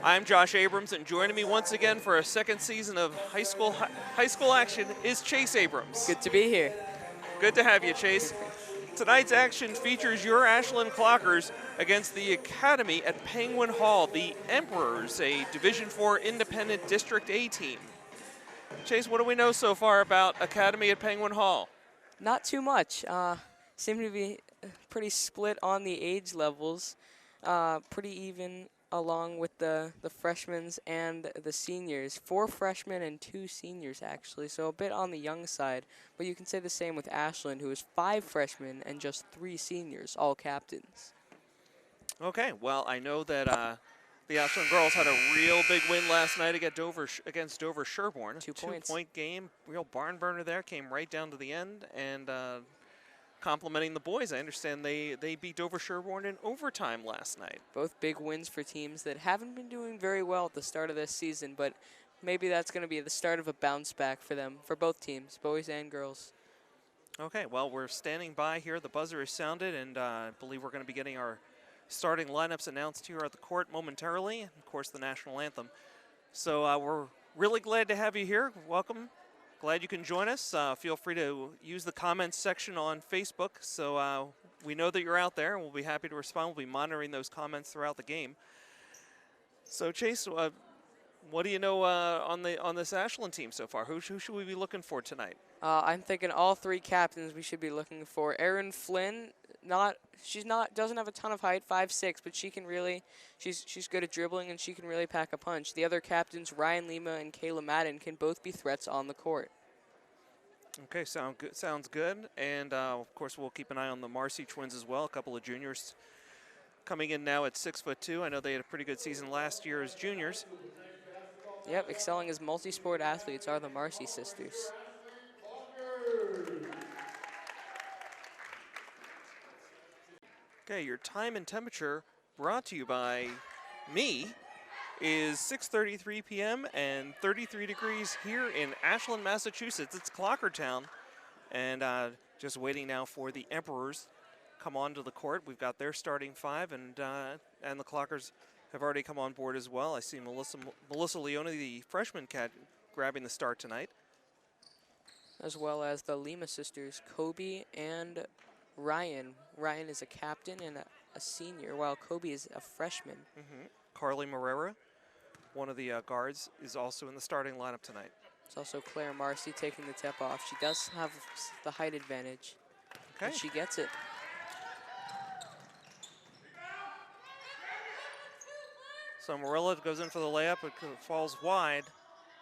I'm Josh Abrams, and joining me once again for a second season of high school action is Chase Abrams. Good to be here. Good to have you, Chase. Tonight's action features your Ashland Clockers against the Academy at Penguin Hall, the Emperors, a Division IV Independent District A team. Chase, what do we know so far about Academy at Penguin Hall? Not too much. Seem to be pretty split on the age levels, pretty even along with the freshmen and the seniors. 4 freshmen and 2 seniors, actually, so a bit on the young side. But you can say the same with Ashland, who is 5 freshmen and just 3 seniors, all captains. Okay, well, I know that the Ashland girls had a real big win last night against Dover Sherborne. 2 points. 2-point game, real barn burner there, came right down to the end, and complimenting the boys. I understand they beat Dover Sherborne in overtime last night. Both big wins for teams that haven't been doing very well at the start of this season, but maybe that's going to be the start of a bounce back for them, for both teams, boys and girls. Okay, well, we're standing by here. The buzzer is sounded, and I believe we're going to be getting our starting lineups announced here at the court momentarily. Of course, the national anthem. So we're really glad to have you here. Welcome. Glad you can join us. Feel free to use the comments section on Facebook. So we know that you're out there, and we'll be happy to respond. We'll be monitoring those comments throughout the game. So Chase, what do you know on this Ashland team so far? Who should we be looking for tonight? I'm thinking all 3 captains we should be looking for. Erin Flynn, doesn't have a ton of height, 5'6", but she can really, she's good at dribbling and she can really pack a punch. The other captains, Ryan Lima and Kayla Madden, can both be threats on the court. Okay, sounds good. And of course, we'll keep an eye on the Marcy twins as well. A couple of juniors coming in now at 6'2". I know they had a pretty good season last year as juniors. Yep, excelling as multi-sport athletes are the Marcy sisters. Okay, your time and temperature brought to you by me is 6:33 p.m. and 33 degrees here in Ashland, Massachusetts. It's Clockertown, and just waiting now for the Emperors come onto the court. We've got their starting 5, and the Clockers have already come on board as well. I see Melissa Leone, the freshman cat, grabbing the start tonight. As well as the Lima sisters, Kobe and Ryan. Ryan is a captain and a senior, while Kobe is a freshman. Carly Morera, one of the guards, is also in the starting lineup tonight. It's also Claire Marcy taking the tip off. She does have the height advantage. Okay. And she gets it. So Morella goes in for the layup, it falls wide,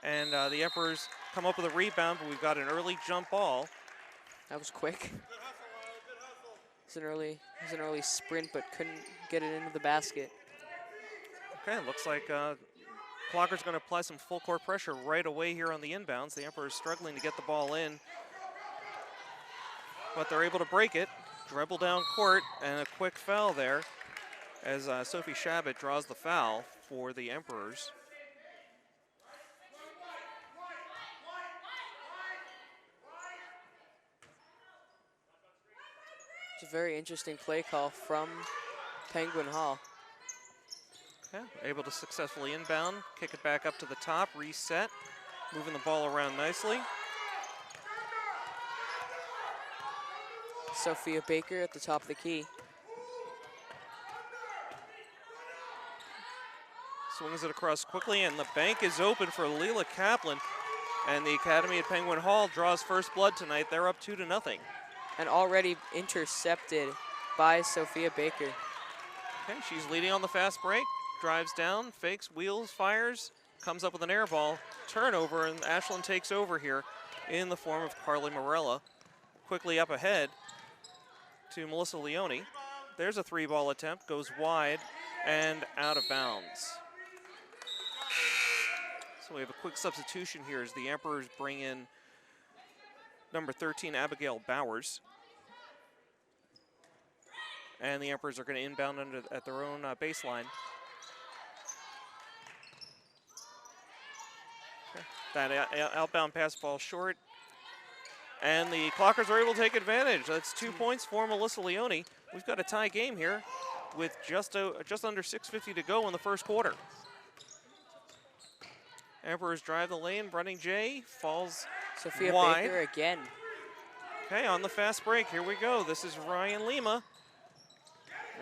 and the Emperors come up with a rebound, but we've got an early jump ball. That was quick. It was an early sprint, but couldn't get it into the basket. Okay, looks like Clocker's going to apply some full court pressure right away here on the inbounds. The Emperors struggling to get the ball in, but they're able to break it. Dribble down court, and a quick foul there as Sophie Shabbat draws the foul for the Emperors. It's a very interesting play call from Penguin Hall. Okay, able to successfully inbound, kick it back up to the top, reset, moving the ball around nicely. Sofia Baker at the top of the key. Swings it across quickly, and the bank is open for Leela Kaplan. And the Academy at Penguin Hall draws first blood tonight. They're up 2-0. And already intercepted by Sofia Baker. Okay, she's leading on the fast break. Drives down, fakes, wheels, fires, comes up with an air ball. Turnover, and Ashland takes over here in the form of Carly Morella. Quickly up ahead to Melissa Leone. There's a 3-ball attempt, goes wide and out of bounds. So we have a quick substitution here as the Emperors bring in number 13, Abigail Bowers. And the Emperors are going to inbound at their own baseline. Okay. That outbound pass falls short. And the Clockers are able to take advantage. That's 2 points for Melissa Leone. We've got a tie game here with just under 6:50 to go in the first quarter. Emperors drive the lane. Running J falls Sofia wide. Baker again. Okay, on the fast break, here we go. This is Ryan Lima.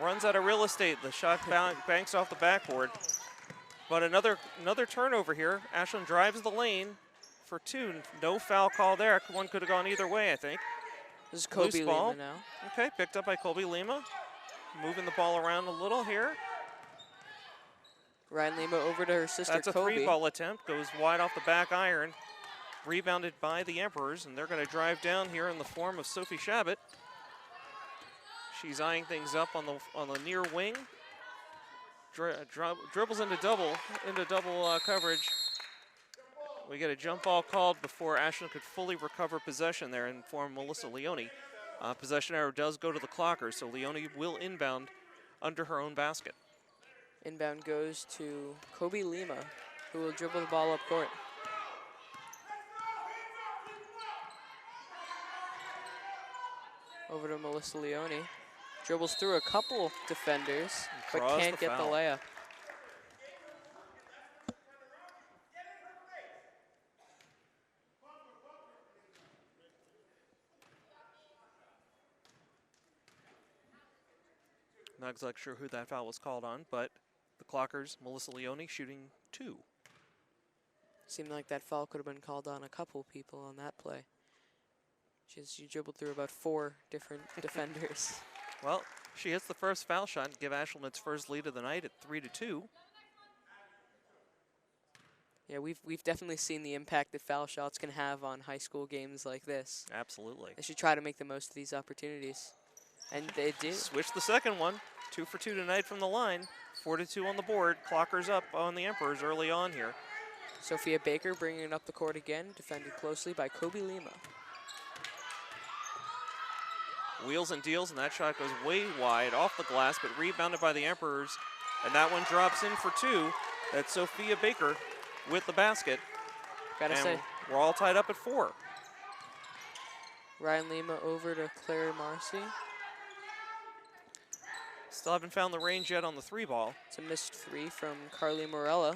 Runs out of real estate. The shot banks off the backboard. But another turnover here. Ashland drives the lane for 2. No foul call there. One could have gone either way, I think. This is Kobe Loose ball. Lima now. Okay, picked up by Colby Lima. Moving the ball around a little here. Ryan Lima over to her sister That's a Kobe. 3-ball attempt. Goes wide off the back iron. Rebounded by the Emperors, and they're going to drive down here in the form of Sophie Shabbat. She's eyeing things up on the near wing. Dribbles into double coverage. We get a jump ball called before Ashland could fully recover possession there and form Melissa Leone. Possession error does go to the Clockers, so Leone will inbound under her own basket. Inbound goes to Kobe Lima, who will dribble the ball up court. Over to Melissa Leone. Dribbles through a couple defenders, but can't get the layup. Not exactly sure who that foul was called on, but the Clockers, Melissa Leone shooting 2. Seemed like that foul could have been called on a couple people on that play. She dribbled through about 4 different defenders. Well, she hits the first foul shot to give Ashland its first lead of the night at 3-2. Yeah, we've definitely seen the impact that foul shots can have on high school games like this. Absolutely. They should try to make the most of these opportunities. And they do. Switch the second one. 2 for 2 tonight from the line. 4-2 on the board. Clockers up on the Emperors early on here. Sofia Baker bringing it up the court again, defended closely by Kobe Lima. Wheels and deals, and that shot goes way wide off the glass, but rebounded by the Emperors. And that one drops in for 2. That's Sofia Baker with the basket. Gotta say, we're all tied up at 4. Ryan Lima over to Claire Marcy. Still haven't found the range yet on the 3-ball. It's a missed 3 from Carly Morella.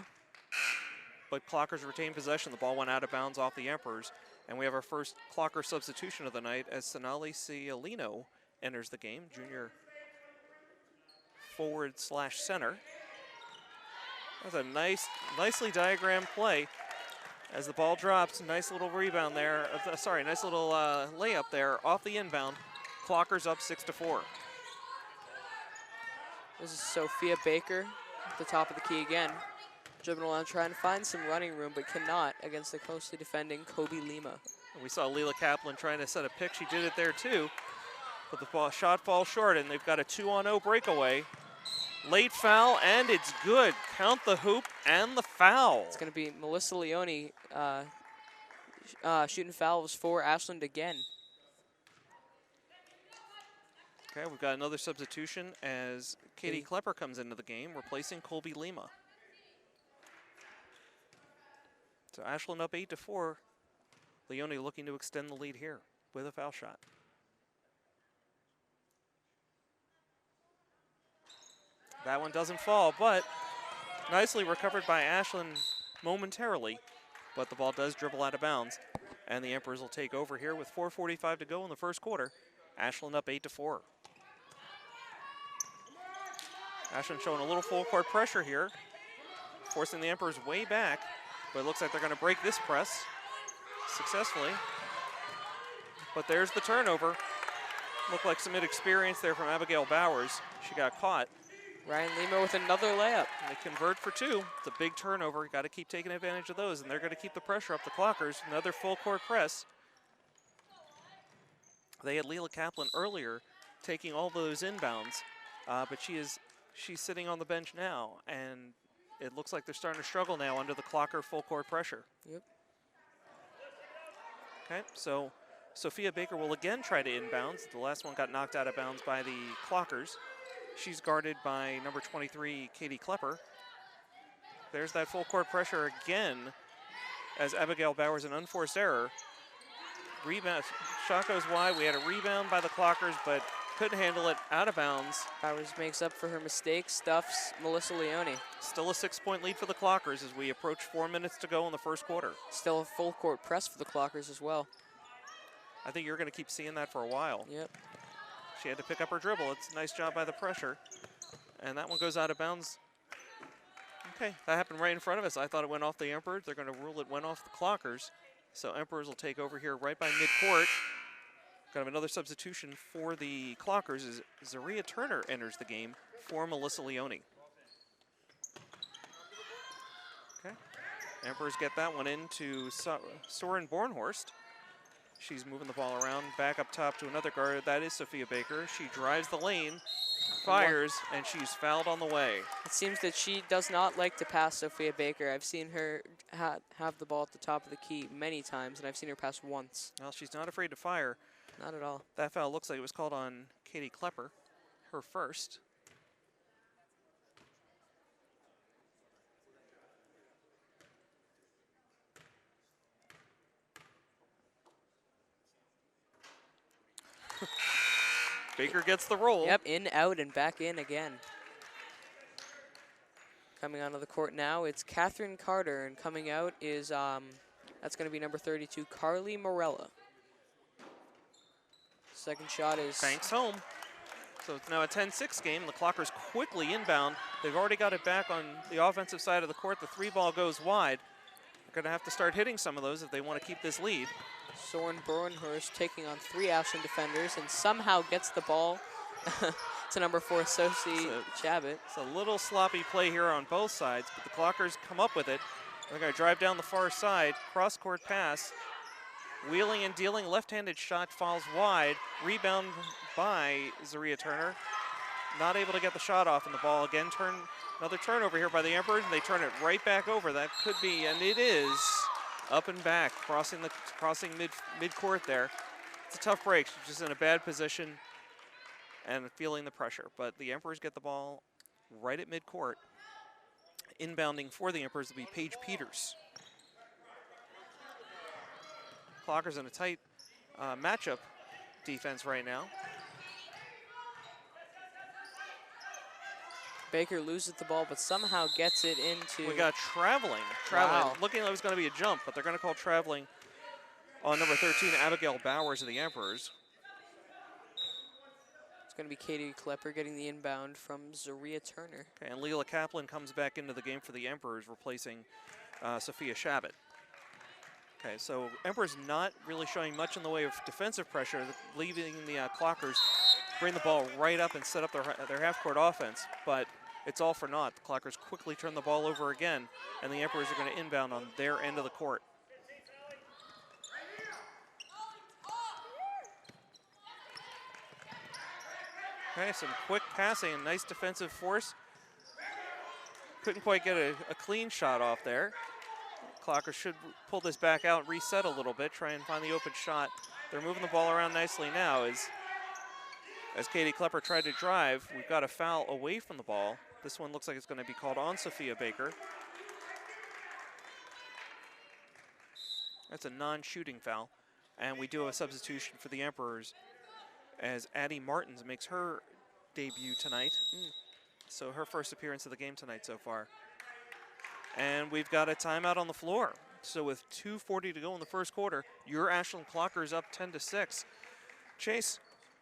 But Clockers retain possession. The ball went out of bounds off the Emperors. And we have our first Clocker substitution of the night as Sonali Cialino enters the game, junior forward/center. That's a nicely diagrammed play as the ball drops. Nice little rebound there. Nice little layup there off the inbound. Clockers up 6-4. This is Sofia Baker at the top of the key again. Dribbling around trying to find some running room, but cannot against the closely defending Kobe Lima. We saw Leela Kaplan trying to set a pick. She did it there too. But the shot falls short, and they've got a 2-on-0 breakaway. Late foul, and it's good. Count the hoop and the foul. It's going to be Melissa Leone shooting fouls for Ashland again. Okay, we've got another substitution as Katie Klepper comes into the game, replacing Colby Lima. So Ashland up 8-4. Leone looking to extend the lead here with a foul shot. That one doesn't fall, but nicely recovered by Ashland momentarily. But the ball does dribble out of bounds, and the Emperors will take over here with 4:45 to go in the first quarter. Ashland up 8-4. Ashland showing a little full court pressure here, forcing the Emperors way back, but it looks like they're going to break this press successfully. But there's the turnover. Looked like some inexperience there from Abigail Bowers. She got caught. Ryan Lima with another layup. And they convert for 2. It's a big turnover. You got to keep taking advantage of those, and they're going to keep the pressure up the Clockers. Another full court press. They had Leela Kaplan earlier taking all those inbounds, but she's sitting on the bench now, and it looks like they're starting to struggle now under the Clocker full court pressure. Yep. Okay, so Sofia Baker will again try to inbounds. The last one got knocked out of bounds by the Clockers. She's guarded by number 23, Katie Klepper. There's that full court pressure again as Abigail Bowers, an unforced error. Rebound, shot goes wide. We had a rebound by the Clockers, but couldn't handle it, out of bounds. Bowers makes up for her mistake, stuffs Melissa Leone. Still a 6-point lead for the Clockers as we approach 4 minutes to go in the first quarter. Still a full court press for the Clockers as well. I think you're going to keep seeing that for a while. Yep. She had to pick up her dribble. It's a nice job by the pressure. And that one goes out of bounds. Okay, that happened right in front of us. I thought it went off the Emperors. They're going to rule it went off the Clockers. So Emperors will take over here right by midcourt. Got another substitution for the Clockers as Zaria Turner enters the game for Melissa Leone. Okay, Emperors get that one into Soren Bornhorst. She's moving the ball around, back up top to another guard. That is Sofia Baker. She drives the lane, fires, and she's fouled on the way. It seems that she does not like to pass Sofia Baker. I've seen her have the ball at the top of the key many times, and I've seen her pass once. Well, she's not afraid to fire. Not at all. That foul looks like it was called on Katie Klepper, her first. Baker gets the roll. Yep, in, out, and back in again. Coming onto the court now, it's Catherine Carter, and coming out is, that's going to be number 32, Carly Morella. Second shot is... Banks home. So it's now a 10-6 game. The Clockers quickly inbound. They've already got it back on the offensive side of the court. The 3-ball goes wide. They're going to have to start hitting some of those if they want to keep this lead. Soren Bornhorst taking on 3 Ashland defenders and somehow gets the ball to number 4, Sophie Chabot. It's a little sloppy play here on both sides, but the Clockers come up with it. They're going to drive down the far side, cross-court pass. Wheeling and dealing, left-handed shot falls wide. Rebound by Zaria Turner. Not able to get the shot off, and the ball again another turnover here by the Emperors, and they turn it right back over. That could be, and it is, up and back, crossing mid-court there. It's a tough break. She's just in a bad position and feeling the pressure. But the Emperors get the ball right at mid-court. Inbounding for the Emperors will be Paige Peters. Clockers in a tight matchup defense right now. Baker loses the ball, but somehow gets it into... We got traveling. Wow. Looking like it was going to be a jump, but they're going to call traveling on number 13, Abigail Bowers of the Emperors. It's going to be Katie Klepper getting the inbound from Zaria Turner. Okay, and Leela Kaplan comes back into the game for the Emperors, replacing Sofia Chabot. Okay, so Emperors not really showing much in the way of defensive pressure, leaving the Clockers bring the ball right up and set up their half-court offense, but it's all for naught. The Clockers quickly turn the ball over again, and the Emperors are going to inbound on their end of the court. Okay, some quick passing and nice defensive force. Couldn't quite get a clean shot off there. Clockers should pull this back out, reset a little bit, try and find the open shot. They're moving the ball around nicely now as Katie Klepper tried to drive. We've got a foul away from the ball. This one looks like it's going to be called on Sofia Baker. That's a non-shooting foul. And we do have a substitution for the Emperors as Addie Martins makes her debut tonight. So her first appearance of the game tonight so far. And we've got a timeout on the floor. So with 2:40 to go in the first quarter, your Ashland Clockers up 10-6. Chase,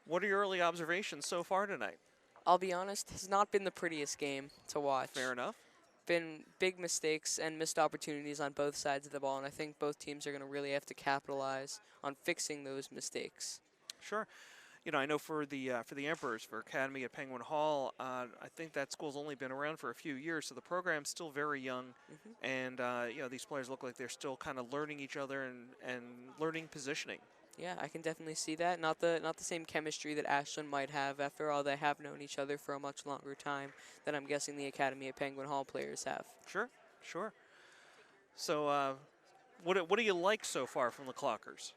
what are your early observations so far tonight? I'll be honest, it's not been the prettiest game to watch. Fair enough. Been big mistakes and missed opportunities on both sides of the ball, and I think both teams are going to really have to capitalize on fixing those mistakes. Sure. You know, I know for the Emperors, for Academy at Penguin Hall, I think that school's only been around for a few years, so the program's still very young, and you know, these players look like they're still kind of learning each other and learning positioning. Yeah, I can definitely see that. Not the same chemistry that Ashland might have. After all, they have known each other for a much longer time than I'm guessing the Academy at Penguin Hall players have. Sure, sure. So, what do you like so far from the Clockers?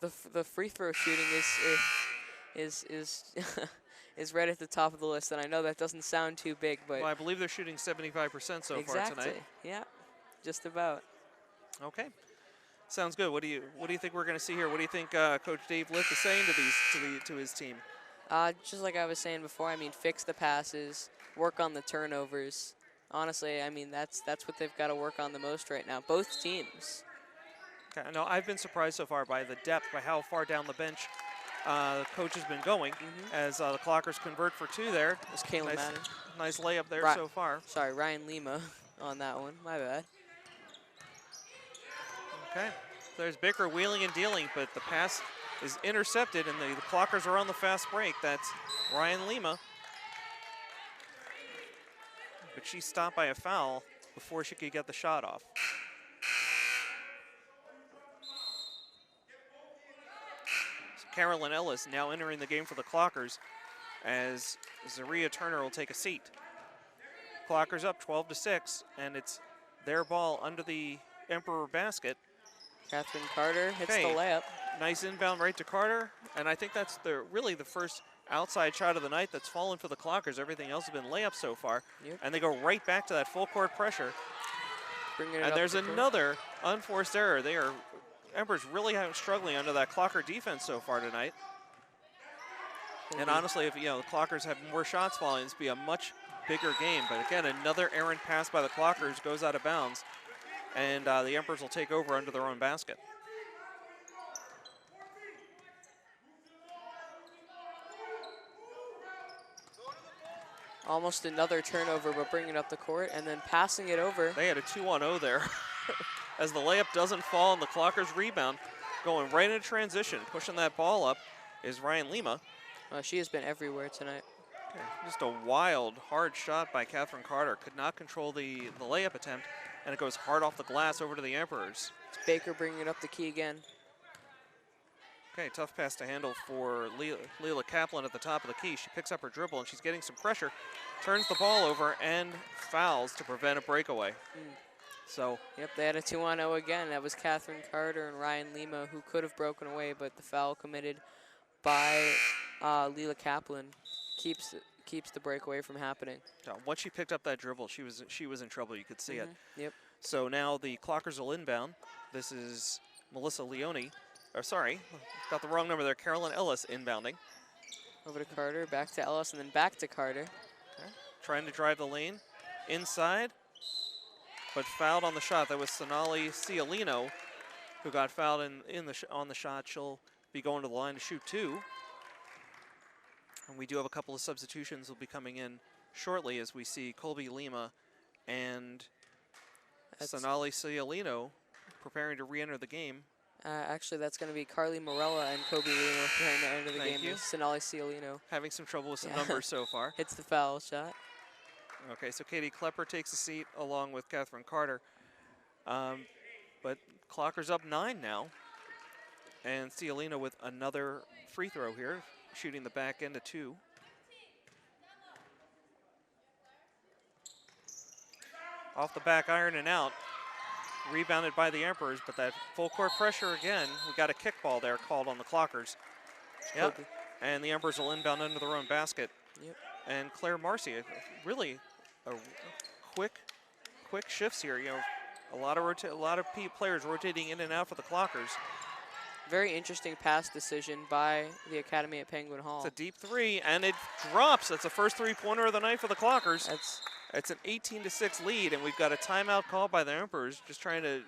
The free throw shooting is is right at the top of the list, and I know that doesn't sound too big, but well, I believe they're shooting 75% so far tonight. Yeah, just about. Okay, sounds good. What do you think we're going to see here? What do you think Coach Dave Litt is saying to his team? Just like I was saying before, I mean, fix the passes, work on the turnovers. Honestly, I mean, that's what they've got to work on the most right now, both teams. Okay, no, I've been surprised so far by the depth, by how far down the bench the coach has been going as the Clockers convert for two there. It's Kalen Madden. Nice layup there so far. Sorry, Ryan Lima on that one. My bad. Okay, there's Baker wheeling and dealing, but the pass is intercepted, and the Clockers are on the fast break. That's Ryan Lima. But she's stopped by a foul before she could get the shot off. So Carolyn Ellis now entering the game for the Clockers as Zaria Turner will take a seat. Clockers up 12-6, and it's their ball under the Emperor basket. Catherine Carter hits the layup. Nice inbound right to Carter, and I think that's really the first outside shot of the night that's fallen for the Clockers. Everything else has been layups so far, and they go right back to that full court pressure. And there's another unforced error. Emperors really struggling under that Clocker defense so far tonight. And honestly, if the Clockers have more shots falling, it'd be a much bigger game. But again, another errant pass by the Clockers goes out of bounds, and the Emperors will take over under their own basket. Almost another turnover, but bringing up the court and then passing it over. They had a 2-on-0 there. As the layup doesn't fall and the Clockers rebound, going right into transition, pushing that ball up is Ryan Lima. She has been everywhere tonight. Okay. Just a wild, hard shot by Catherine Carter. Could not control the layup attempt, and it goes hard off the glass over to the Emperors. It's Baker bringing up the key again. Okay, tough pass to handle for Leela Kaplan at the top of the key. She picks up her dribble, and she's getting some pressure, turns the ball over, and fouls to prevent a breakaway. So, yep, they had a 2-on-0 again. That was Catherine Carter and Ryan Lima, who could have broken away, but the foul committed by Leela Kaplan keeps the breakaway from happening. Once she picked up that dribble, she was in trouble. You could see it. Yep. So now the Clockers will inbound. This is Melissa Leone. Or sorry, got the wrong number there. Carolyn Ellis inbounding. Over to Carter, back to Ellis, and then back to Carter. Okay. Trying to drive the lane inside, but fouled on the shot. That was Sonali Cialino, who got fouled on the shot. She'll be going to the line to shoot two. And we do have a couple of substitutions will be coming in shortly as we see Colby Lima and Sonali Cialino preparing to re-enter the game. Actually, that's going to be Carly Morella and Kobe Lima preparing to enter the game. You. Sonali Cialino. Having some trouble with some numbers so far. Hits the foul shot. Okay, so Katie Klepper takes a seat along with Catherine Carter. But Clocker's up 9 now. And Cialino with another free throw here, shooting the back end of 2. Off the back iron and out. Rebounded by the Emperors, but that full court pressure again. We got a kickball there called on the Clockers. Yep. And the Emperors will inbound under their own basket. Yep. And Claire Marcy, really a quick shifts here. A lot of players rotating in and out for the Clockers. Very interesting pass decision by the Academy at Penguin Hall. It's a deep three, and it drops. That's the first three-pointer of the night for the Clockers. It's an 18-6 lead, and we've got a timeout called by the Emperors, just trying to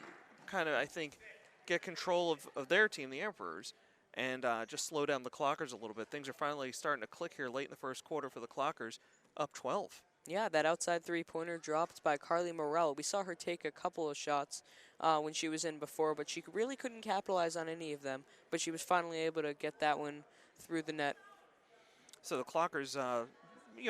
kind of, I think, get control of their team, the Emperors, and just slow down the Clockers a little bit. Things are finally starting to click here late in the first quarter for the Clockers, up 12. Yeah, that outside three-pointer dropped by Carly Morell. We saw her take a couple of shots when she was in before, but she really couldn't capitalize on any of them. But she was finally able to get that one through the net. So the Clockers,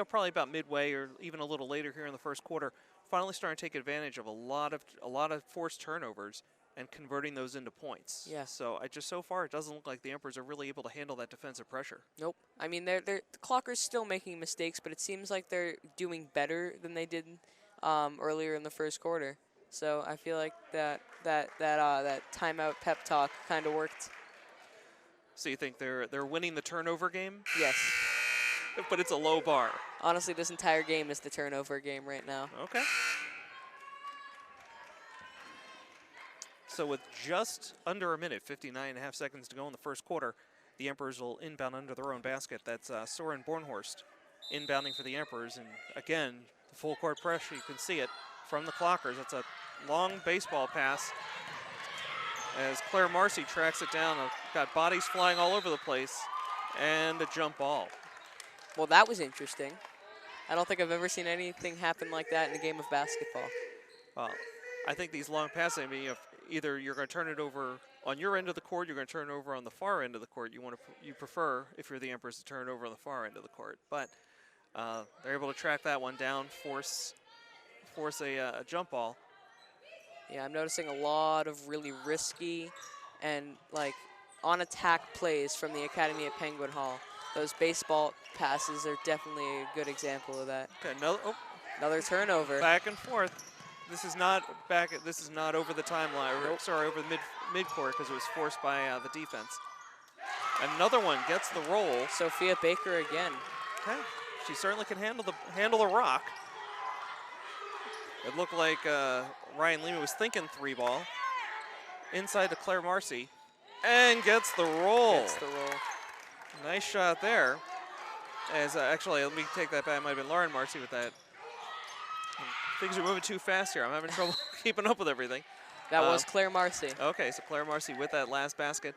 probably about midway or even a little later here in the first quarter, finally starting to take advantage of a lot of forced turnovers and converting those into points. Yeah. So so far it doesn't look like the Emperors are really able to handle that defensive pressure. Nope. I mean, the Clockers still making mistakes, but it seems like they're doing better than they did earlier in the first quarter. So I feel like that timeout pep talk kind of worked. So you think they're winning the turnover game? Yes. But it's a low bar. Honestly, this entire game is the turnover game right now. Okay. So with just under a minute, 59.5 seconds to go in the first quarter, the Emperors will inbound under their own basket. That's Soren Bornhorst inbounding for the Emperors. And again, the full court pressure, you can see it from the Clockers. That's a long baseball pass as Claire Marcy tracks it down. Got bodies flying all over the place and a jump ball. Well, that was interesting. I don't think I've ever seen anything happen like that in a game of basketball. Well, I think these long passes, I mean, if either you're going to turn it over on your end of the court, you're going to turn it over on the far end of the court. You prefer, if you're the Emperors, to turn it over on the far end of the court. But they're able to track that one down, force a jump ball. Yeah, I'm noticing a lot of really risky and like on attack plays from the Academy at Penguin Hall. Those baseball passes are definitely a good example of that. Okay, Another turnover. Back and forth. This is not over the timeline. Nope. Sorry, over the midcourt because it was forced by the defense. Another one gets the roll. Sofia Baker again. Okay, she certainly can handle the rock. It looked like Ryan Lima was thinking 3-ball. Inside to Claire Marcy, and gets the roll. Nice shot there. As actually, let me take that back. It might have been Lauren Marcy with that. Things are moving too fast here. I'm having trouble keeping up with everything. That was Claire Marcy. Okay, so Claire Marcy with that last basket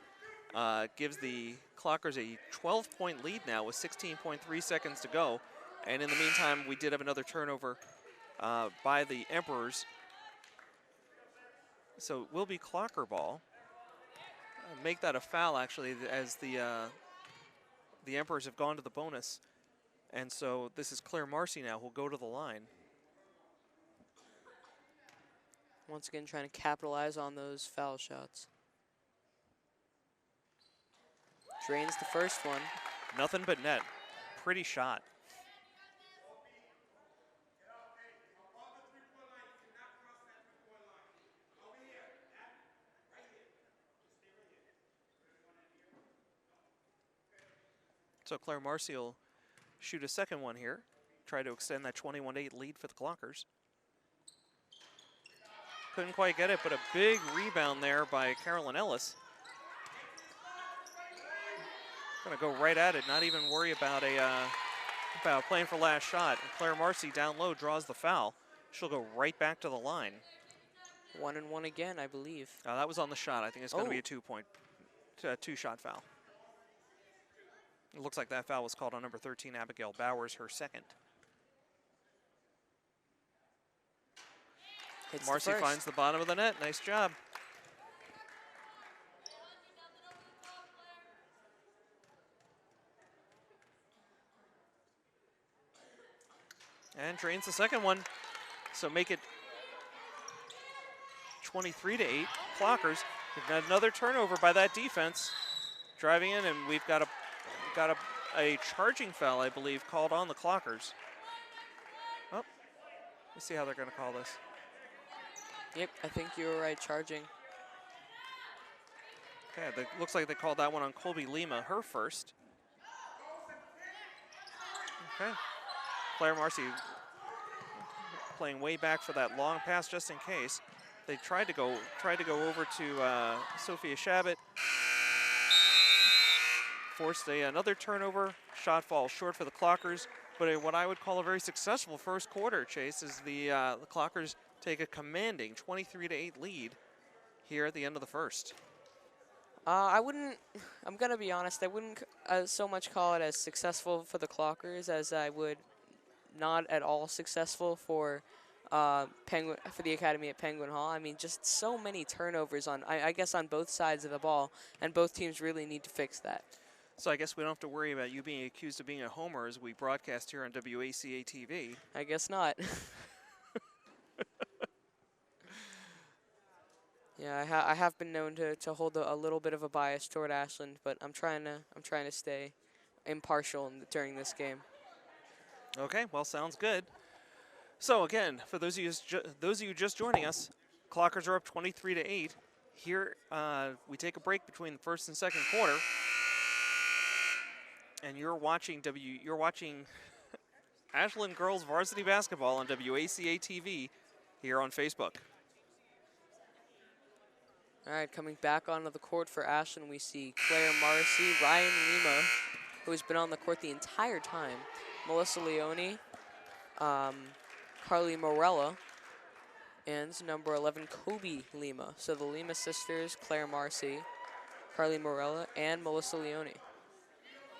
gives the Clockers a 12-point lead now with 16.3 seconds to go. And in the meantime, we did have another turnover by the Emperors. So it will be Clocker ball. Make that a foul, actually, as the Emperors have gone to the bonus. And so this is Claire Marcy now who'll go to the line. Once again, trying to capitalize on those foul shots. Drains the first one. Nothing but net. Pretty shot. So Claire Marcy will shoot a second one here. Try to extend that 21-8 lead for the Clockers. Couldn't quite get it, but a big rebound there by Carolyn Ellis. Gonna go right at it, not even worry about about playing for last shot. And Claire Marcy down low draws the foul. She'll go right back to the line. 1-and-1 again, I believe. That was on the shot. I think it's gonna be a two-shot foul. It looks like that foul was called on number 13, Abigail Bowers, her second. Marcy finds the bottom of the net. Nice job. And drains the second one. So make it 23-8. Clockers. We've got another turnover by that defense. Driving in, and we've got a charging foul, I believe, called on the Clockers. Oh, let's see how they're going to call this. Yep, I think you were right, charging. Okay, looks like they called that one on Colby Lima, her first. Okay, Claire Marcy playing way back for that long pass just in case. They tried to go over to Sophia Shabbat. Forced another turnover. Shot falls short for the Clockers, but what I would call a very successful first quarter, Chase, is the Clockers take a commanding 23-8 lead here at the end of the first. I'm gonna be honest, I wouldn't so much call it as successful for the Clockers as I would not at all successful for the Academy at Penguin Hall. I mean, just so many turnovers I guess on both sides of the ball, and both teams really need to fix that. So I guess we don't have to worry about you being accused of being a homer as we broadcast here on WACA-TV. I guess not. Yeah, I have been known to hold a little bit of a bias toward Ashland, but I'm trying to stay impartial during this game. Okay, well, sounds good. So again, for those of you just joining us, Clockers are up 23-8. Here we take a break between the first and second quarter, and you're watching Ashland girls varsity basketball on WACA-TV here on Facebook. All right, coming back onto the court for Ashland, we see Claire Marcy, Ryan Lima, who's been on the court the entire time, Melissa Leone, Carly Morella, and number 11, Kobe Lima. So the Lima sisters, Claire Marcy, Carly Morella, and Melissa Leone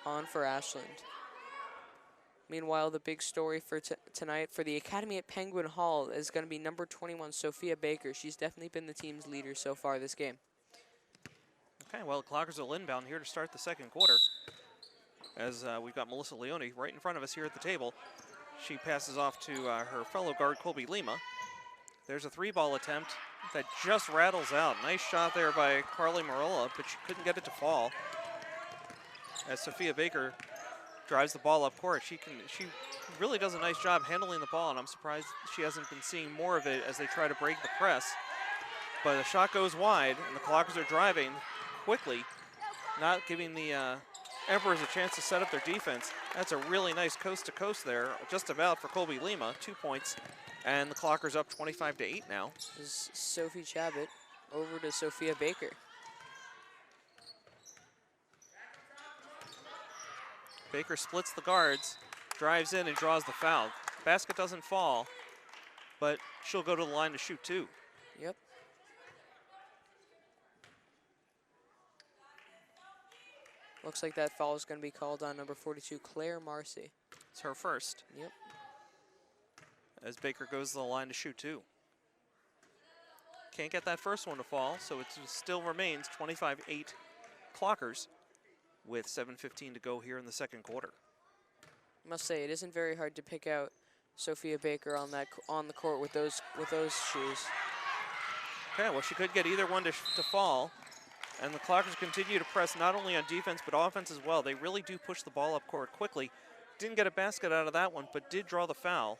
on for Ashland. Meanwhile, the big story for tonight for the Academy at Penguin Hall is going to be number 21, Sofia Baker. She's definitely been the team's leader so far this game. Okay, well, the Clockers will inbound here to start the second quarter. As we've got Melissa Leone right in front of us here at the table. She passes off to her fellow guard, Colby Lima. There's a 3-ball attempt that just rattles out. Nice shot there by Carly Morella, but she couldn't get it to fall. As Sofia Baker drives the ball up court, she really does a nice job handling the ball, and I'm surprised she hasn't been seeing more of it as they try to break the press. But the shot goes wide, and the Clockers are driving quickly, not giving the Emperors a chance to set up their defense. That's a really nice coast-to-coast there, just about for Colby Lima, 2 points, and the Clockers up 25-8 now. This is Sophie Chabot over to Sofia Baker. Baker splits the guards, drives in and draws the foul. Basket doesn't fall, but she'll go to the line to shoot 2. Yep. Looks like that foul is going to be called on number 42, Claire Marcy. It's her first. Yep. As Baker goes to the line to shoot 2. Can't get that first one to fall, so it still remains 25-8 Clockers with 7:15 to go here in the second quarter. I must say, it isn't very hard to pick out Sofia Baker on the court with those shoes. Okay, well, she could get either one to fall, and the Clockers continue to press not only on defense but offense as well. They really do push the ball up court quickly. Didn't get a basket out of that one, but did draw the foul.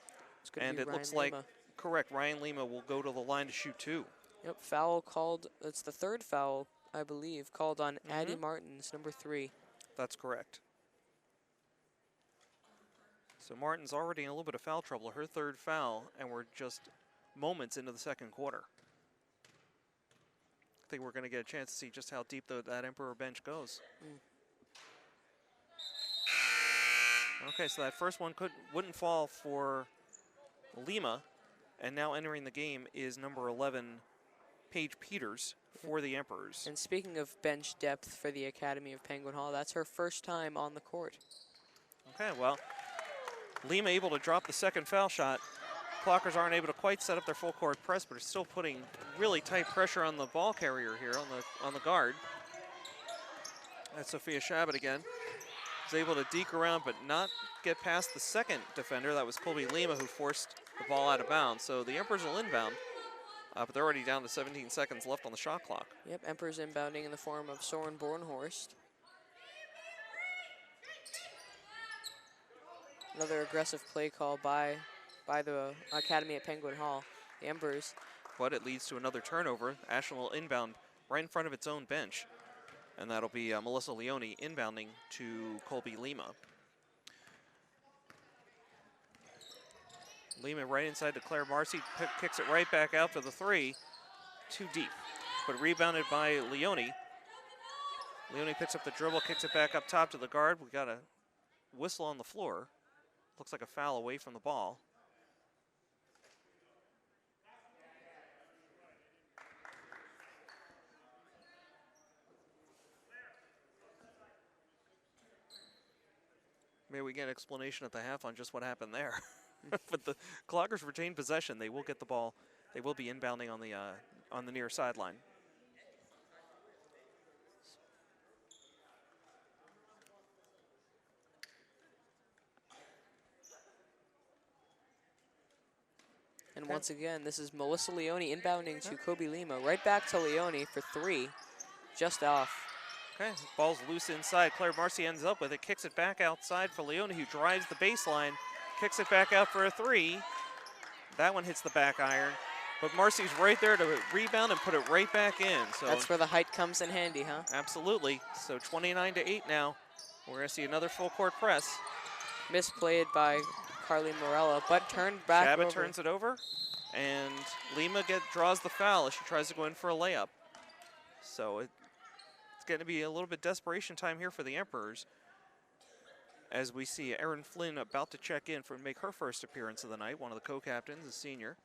And it looks like, correct, Ryan Lima will go to the line to shoot 2. Yep, foul called. It's the third foul, I believe, called on Addie Martins, number 3. That's correct. So Martin's already in a little bit of foul trouble, her third foul, and we're just moments into the second quarter. I think we're going to get a chance to see just how deep that Emperor bench goes. Okay, so that first one wouldn't fall for Lima, and now entering the game is number 11, Paige Peters, for the Emperors. And speaking of bench depth for the Academy of Penguin Hall, that's her first time on the court. Okay, well, Lima able to drop the second foul shot. Clockers aren't able to quite set up their full court press, but are still putting really tight pressure on the ball carrier here, on the guard. That's Sofia Chabot again. Is able to deke around but not get past the second defender. That was Colby Lima who forced the ball out of bounds. So the Emperors will inbound, but they're already down to 17 seconds left on the shot clock. Yep, Emperors inbounding in the form of Soren Bornhorst. Another aggressive play call by the Academy at Penguin Hall, the Emperors. But it leads to another turnover. Ashland will inbound right in front of its own bench. And that'll be Melissa Leone inbounding to Colby Lima. Lima right inside to Claire Marcy, kicks it right back out to the 3. Too deep, but rebounded by Leone. Leone picks up the dribble, kicks it back up top to the guard. We got a whistle on the floor. Looks like a foul away from the ball. Maybe we get an explanation at the half on just what happened there. But the Clockers retain possession. They will get the ball. They will be inbounding on the near sideline. And once again, this is Melissa Leone inbounding to Kobe Lima. Right back to Leone for 3, just off. Okay, ball's loose inside. Claire Marcy ends up with it, kicks it back outside for Leone, who drives the baseline, kicks it back out for a 3. That one hits the back iron, but Marcy's right there to rebound and put it right back in. So that's where the height comes in handy, huh? Absolutely. So 29-8 now. We're going to see another full court press. Misplayed by Carly Morella, but turned back Chabot over. turns it over, and Lima draws the foul as she tries to go in for a layup. So it's going to be a little bit desperation time here for the Emperors, as we see Erin Flynn about to check in for make her first appearance of the night. One of the co-captains, a senior.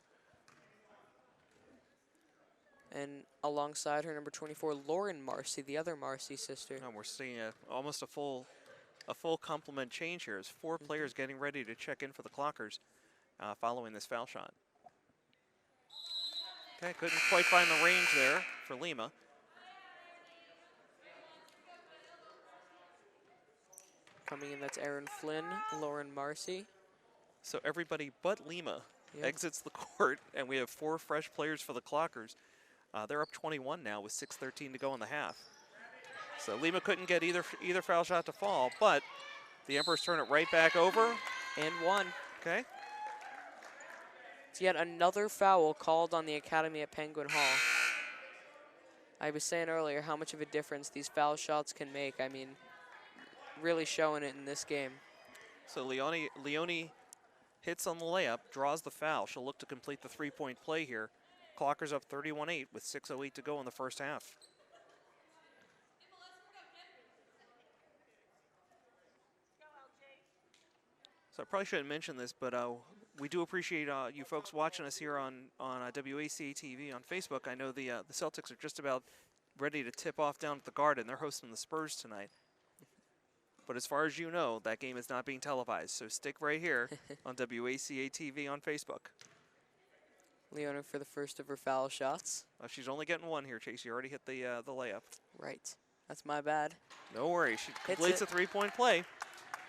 And alongside her, number 24, Lauren Marcy, the other Marcy sister. And we're seeing almost a full complement change here as 4 players getting ready to check in for the Clockers following this foul shot. Okay, couldn't quite find the range there for Lima. Coming in, that's Erin Flynn, Lauren Marcy. So everybody but Lima exits the court, and we have 4 fresh players for the Clockers. They're up 21 now with 6:13 to go in the half. So Lima couldn't get either foul shot to fall, but the Emperors turn it right back over. And 1. Okay. It's yet another foul called on the Academy at Penguin Hall. I was saying earlier how much of a difference these foul shots can make. I mean, really showing it in this game. So Leone hits on the layup, draws the foul. She'll look to complete the 3-point play here. Clockers up 31-8 with 6:08 to go in the first half. So I probably shouldn't mention this, but we do appreciate you folks watching us here on WACA-TV on Facebook. I know the Celtics are just about ready to tip off down at the Garden. They're hosting the Spurs tonight. But as far as you know, that game is not being televised. So stick right here on WACA-TV on Facebook. Leona for the first of her foul shots. She's only getting 1 here, Chase. You already hit the layup. Right. That's my bad. No worries. She completes a 3-point play.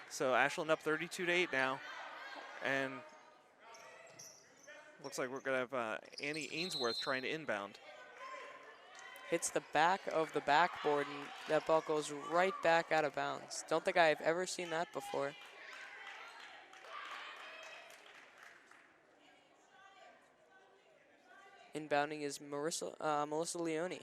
So Ashland up 32-8 now. And looks like we're going to have Annie Ainsworth trying to inbound. Hits the back of the backboard, and that ball goes right back out of bounds. Don't think I've ever seen that before. Inbounding is Melissa Leone.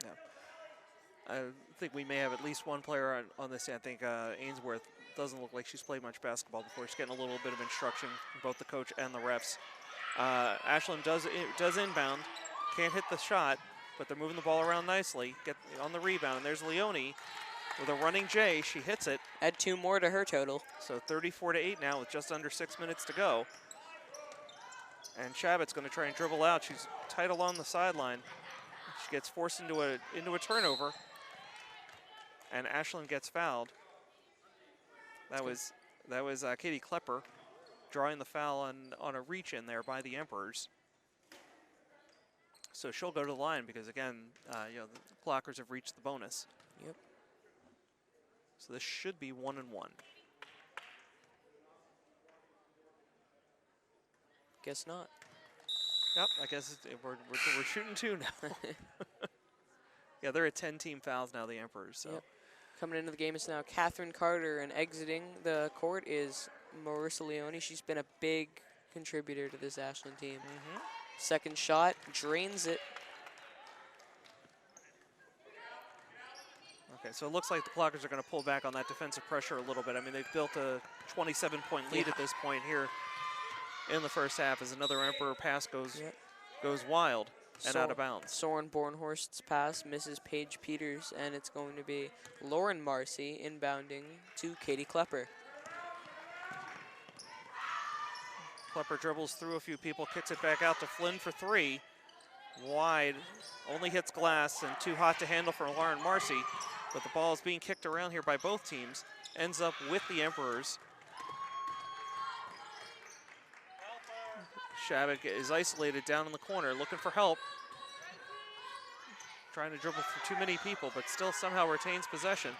Yeah. I think we may have at least one player on this. I think Ainsworth doesn't look like she's played much basketball before. She's getting a little bit of instruction from both the coach and the refs. Ashland does inbound. Can't hit the shot, but they're moving the ball around nicely. Get on the rebound, and there's Leone with a running J. She hits it. Add 2 more to her total. So 34-8 now with just under 6 minutes to go. And Chabot's going to try and dribble out. She's tight along the sideline. She gets forced into a turnover. And Ashland gets fouled. That was Katie Klepper drawing the foul on a reach in there by the Emperors. So she'll go to the line because again, the Clockers have reached the bonus. Yep. So this should be 1-1. Guess not. Yep, I guess we're shooting 2 now. Yeah, they're at 10 team fouls now, the Emperors. So. Yep. Coming into the game is now Catherine Carter, and exiting the court is Marissa Leone. She's been a big contributor to this Ashland team. Second shot, drains it. Okay, so it looks like the Clockers are going to pull back on that defensive pressure a little bit. I mean, they've built a 27-point lead at this point here in the first half as another Emperor pass goes wild and out of bounds. Soren Bornhorst's pass misses Paige Peters, and it's going to be Lauren Marcy inbounding to Katie Klepper. Klepper dribbles through a few people, kicks it back out to Flynn for 3. Wide, only hits glass and too hot to handle for Lauren Marcy. But the ball is being kicked around here by both teams. Ends up with the Emperors. Shabbat is isolated down in the corner, looking for help. Trying to dribble through too many people, but still somehow retains possession.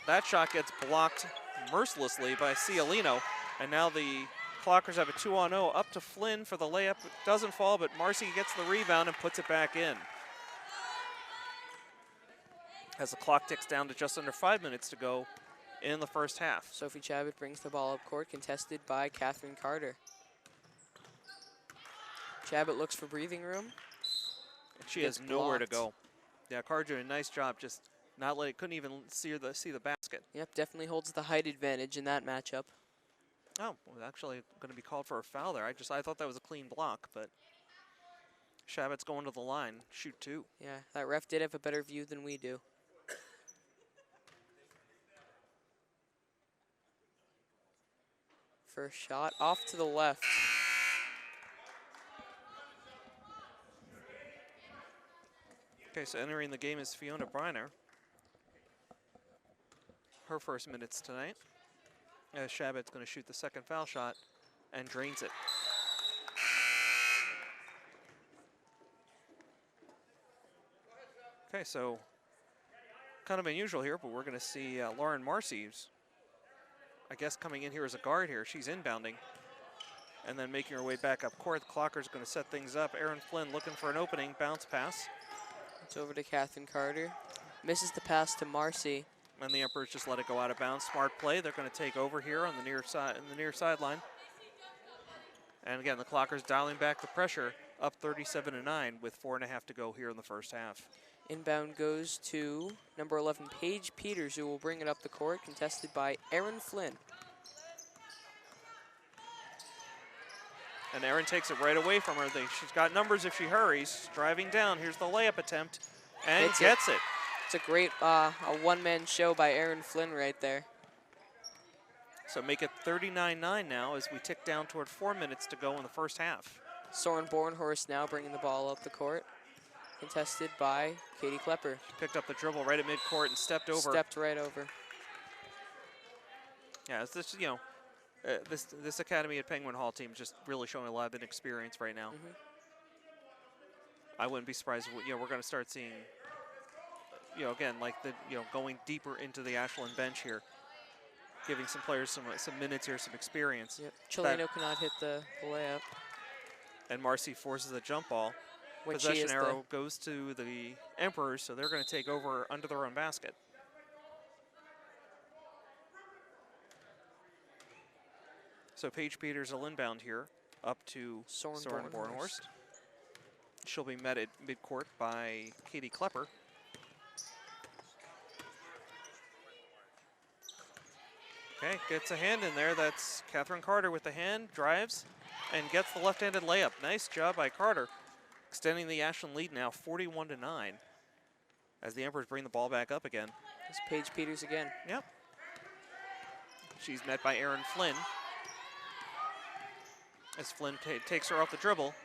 That shot gets blocked mercilessly by Cialino. And now the Clockers have a 2-on-0 up to Flynn for the layup. It doesn't fall, but Marcy gets the rebound and puts it back in. As the clock ticks down to just under 5 minutes to go in the first half. Sophie Chabot brings the ball up court, contested by Catherine Carter. Chabot looks for breathing room. And she has nowhere to go. Yeah, Carter doing a nice job, just couldn't even see the basket. Yep, definitely holds the height advantage in that matchup. Oh, well, actually going to be called for a foul there. I thought that was a clean block, but Shabbat's going to the line. Shoot 2. Yeah, that ref did have a better view than we do. First shot off to the left. Okay, so entering the game is Fiona Briner. Her first minutes tonight. As Shabbat's going to shoot the second foul shot and drains it. Okay, so kind of unusual here, but we're going to see Lauren Marcy's, I guess, coming in here as a guard here. She's inbounding and then making her way back up court. The Clocker's going to set things up. Erin Flynn looking for an opening, bounce pass. It's over to Catherine Carter. Misses the pass to Marcy. And the Emperors just let it go out of bounds. Smart play. They're going to take over here on the near side, in the near sideline. And again, the Clockers dialing back the pressure, up 37-9 with 4.5 to go here in the first half. Inbound goes to number 11, Paige Peters, who will bring it up the court, contested by Erin Flynn. And Erin takes it right away from her. She's got numbers if she hurries. Driving down, here's the layup attempt, and gets it. It's a great a one-man show by Erin Flynn right there. So make it 39-9 now as we tick down toward 4 minutes to go in the first half. Soren Bornhorst now bringing the ball up the court, contested by Katie Klepper. She picked up the dribble right at midcourt and stepped over. Stepped right over. Yeah, it's this, you know, this Academy at Penguin Hall team just really showing a lot of inexperience right now. I wouldn't be surprised if, we're going to start seeing, again, like going deeper into the Ashland bench here, giving some players some minutes here, some experience. Yep. Chileno cannot hit the layup. And Marcy forces a jump ball. Possession arrow goes to the Emperors, so they're going to take over under their own basket. So Paige Peters will inbound here, up to Soren Bornhorst. She'll be met at midcourt by Katie Klepper. Okay, gets a hand in there. That's Catherine Carter with the hand, drives, and gets the left-handed layup. Nice job by Carter, extending the Ashland lead now 41-9 as the Emperors bring the ball back up again. It's Paige Peters again. Yep. She's met by Erin Flynn. As Flynn takes her off the dribble.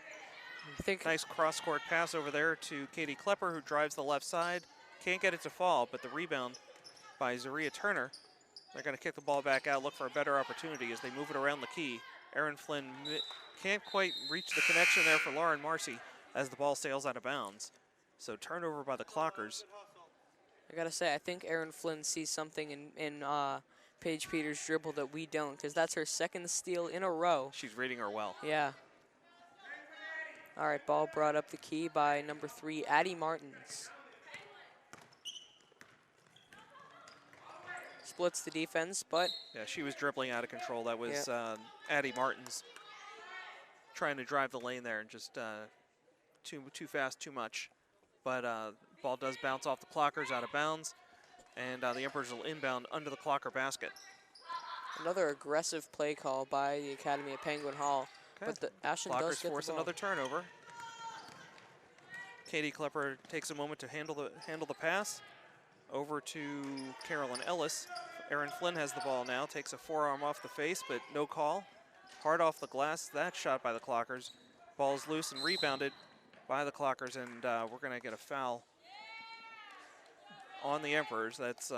Nice cross-court pass over there to Katie Klepper, who drives the left side. Can't get it to fall, but the rebound by Zaria Turner. They're going to kick the ball back out, look for a better opportunity as they move it around the key. Erin Flynn can't quite reach the connection there for Lauren Marcy as the ball sails out of bounds. So turnover by the Clockers. I got to say, I think Erin Flynn sees something in Paige Peters' dribble that we don't, because that's her second steal in a row. She's reading her well. Yeah. All right, ball brought up the key by number 3, Addie Martins. Splits the defense, but... Yeah, she was dribbling out of control. That was Addie Martins trying to drive the lane there and just too fast, too much. But ball does bounce off the Clockers out of bounds, and the Emperors will inbound under the Clocker basket. Another aggressive play call by the Academy at Penguin Hall. Okay. But the Ashland does get force the ball. Another turnover. Katie Klepper takes a moment to handle the pass. Over to Carolyn Ellis. Erin Flynn has the ball now, takes a forearm off the face, but no call. Hard off the glass, that shot by the Clockers. Ball's loose and rebounded by the Clockers, and we're going to get a foul on the Emperors. That's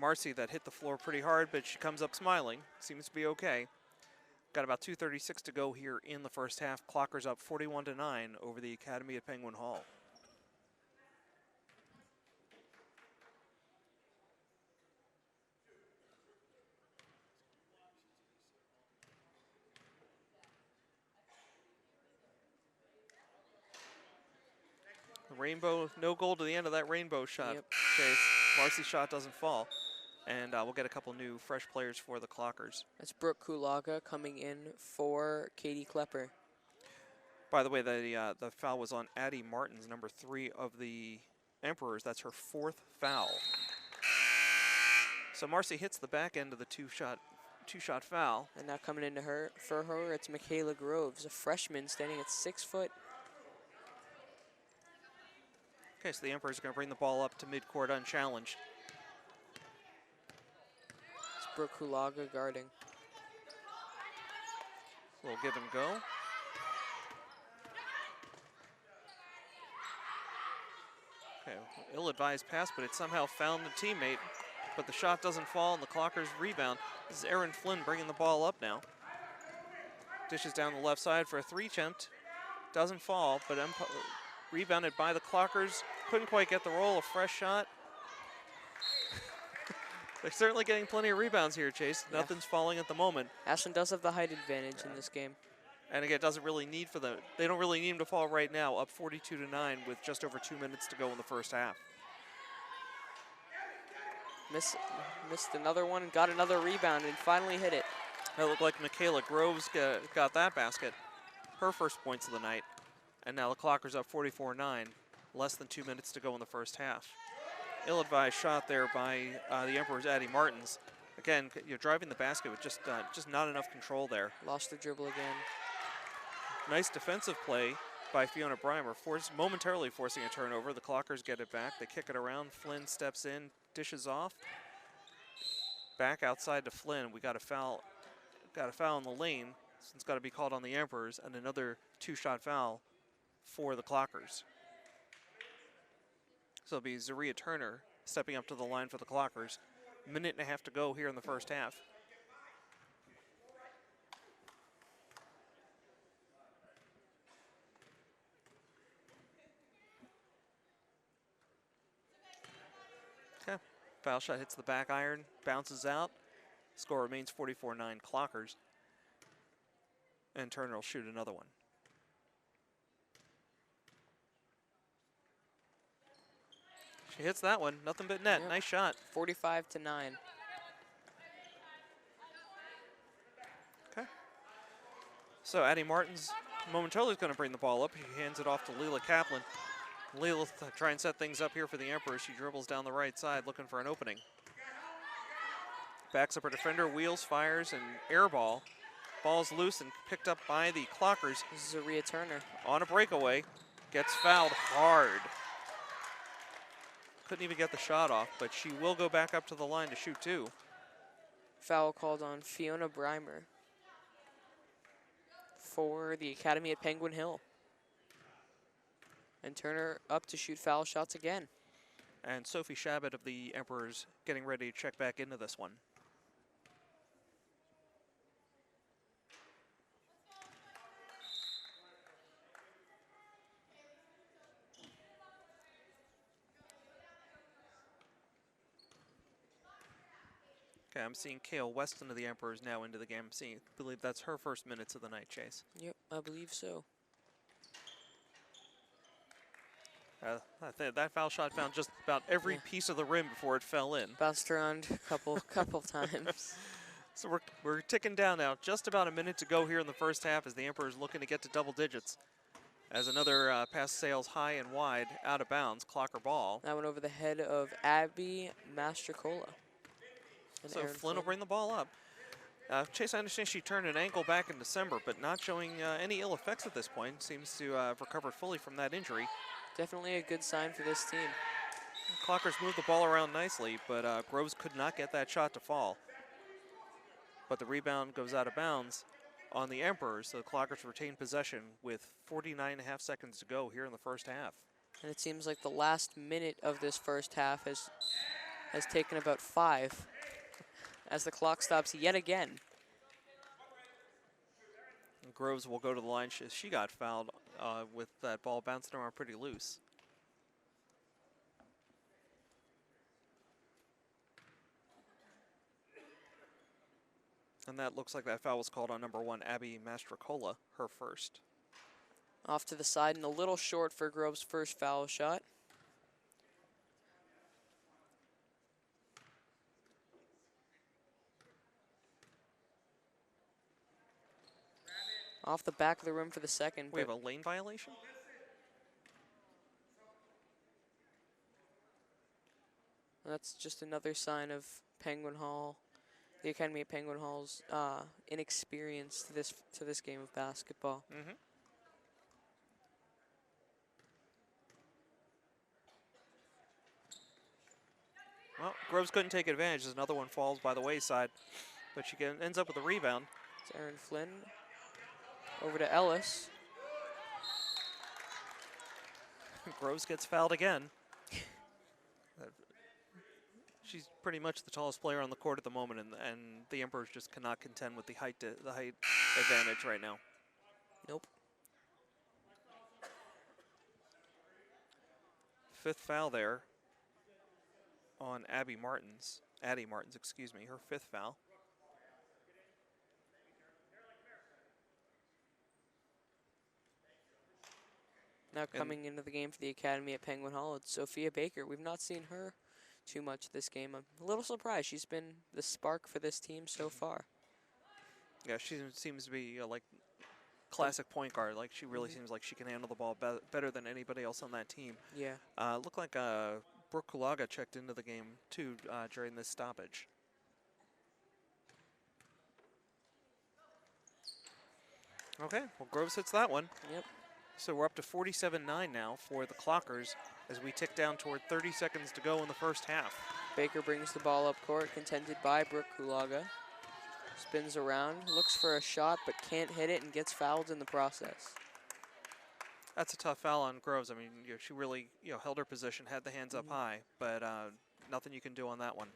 Marcy that hit the floor pretty hard, but she comes up smiling. Seems to be okay. Got about 2:36 to go here in the first half. Clockers up 41-9 over the Academy at Penguin Hall. Rainbow, no goal to the end of that rainbow shot. Yep. Chase. Marcy's shot doesn't fall. And we'll get a couple new fresh players for the Clockers. That's Brooke Kulaga coming in for Katie Klepper. By the way, the foul was on Addie Martins, number 3 of the Emperors. That's her 4th foul. So Marcy hits the back end of the two-shot foul. And now coming into her, for her, it's Michaela Groves, a freshman standing at 6 foot. Okay, so the Emperors are going to bring the ball up to midcourt unchallenged. It's Brooke Hulaga guarding. A little give and go. Okay, ill-advised pass, but it somehow found the teammate. But the shot doesn't fall, and the Clockers rebound. This is Erin Flynn bringing the ball up now. Dishes down the left side for a 3 attempt. Doesn't fall, but rebounded by the Clockers. Couldn't quite get the roll. A fresh shot. They're certainly getting plenty of rebounds here, Chase. Yeah. Nothing's falling at the moment. Ashland does have the height advantage in this game. And again, it doesn't really need for them. They don't really need them to fall right now, up 42-9 with just over 2 minutes to go in the first half. Missed another one, got another rebound, and finally hit it. It looked like Michaela Groves got that basket, her first points of the night. And now the Clockers up 44-9, less than 2 minutes to go in the first half. Ill-advised shot there by the Emperors' Addie Martins. Again, you're driving the basket with just not enough control there. Lost the dribble again. Nice defensive play by Fiona Breimer, momentarily forcing a turnover. The Clockers get it back. They kick it around. Flynn steps in, dishes off. Back outside to Flynn. We got a foul. Got a foul in the lane. So it's got to be called on the Emperors, and another 2-shot foul for the Clockers. So it'll be Zaria Turner stepping up to the line for the Clockers. Minute and a half to go here in the first half. Okay, foul shot hits the back iron, bounces out. Score remains 44-9 Clockers. And Turner will shoot another one. She hits that one, nothing but net. Yep. Nice shot. 45-9. Okay. So Addie Martins momentarily is going to bring the ball up. He hands it off to Leela Kaplan. Leela will try and set things up here for the Emperors. She dribbles down the right side looking for an opening. Backs up her defender, wheels, fires, and air ball. Ball's loose and picked up by the Clockers. Zaria Turner. On a breakaway, gets fouled hard. Couldn't even get the shot off, but she will go back up to the line to shoot 2. Foul called on Fiona Breimer for the Academy at Penguin Hill. And Turner up to shoot foul shots again. And Sophie Shabbat of the Emperors getting ready to check back into this one. Okay, I'm seeing Kale Weston of the Emperors now into the game. I believe that's her first minutes of the night, Chase. Yep, I believe so. I think that foul shot found just about every piece of the rim before it fell in. Bounced around a couple times. So we're ticking down now. Just about a minute to go here in the first half as the Emperors looking to get to double digits. As another pass sails high and wide, out of bounds, Clocker ball. That went over the head of Abby Mastrocola. So Flynn will bring the ball up. Chase, I understand she turned an ankle back in December, but not showing any ill effects at this point. Seems to have recovered fully from that injury. Definitely a good sign for this team. Clockers moved the ball around nicely, but Groves could not get that shot to fall. But the rebound goes out of bounds on the Emperors, so the Clockers retain possession with 49.5 seconds to go here in the first half. And it seems like the last minute of this first half has taken about 5 as the clock stops yet again. And Groves will go to the line. She got fouled with that ball bouncing around pretty loose. And that looks like that foul was called on number 1, Abby Mastrocola, her first. Off to the side and a little short for Groves' first foul shot. Off the back of the rim for the second. We have a lane violation? That's just another sign of Penguin Hall the Academy at Penguin Hall's inexperience to this game of basketball. Mm-hmm. Well, Groves couldn't take advantage as another one falls by the wayside, but she ends up with a rebound. It's Aaron Flynn over to Ellis. Groves gets fouled again. She's pretty much the tallest player on the court at the moment, and the Emperors just cannot contend with the height advantage right now. Nope. Fifth foul there on Addie Martins, excuse me, her fifth foul. Now coming into the game for the Academy at Penguin Hall, it's Sofia Baker. We've not seen her too much this game. I'm a little surprised. She's been the spark for this team so far. Yeah, she seems to be like classic point guard. Like she really seems like she can handle the ball better than anybody else on that team. Yeah. Looked like Brooke Kulaga checked into the game too during this stoppage. Okay, well Groves hits that one. Yep. So we're up to 47-9 now for the Clockers as we tick down toward 30 seconds to go in the first half. Baker brings the ball up court, contended by Brooke Kulaga. Spins around, looks for a shot, but can't hit it and gets fouled in the process. That's a tough foul on Groves. I mean, she really held her position, had the hands up high, but nothing you can do on that one.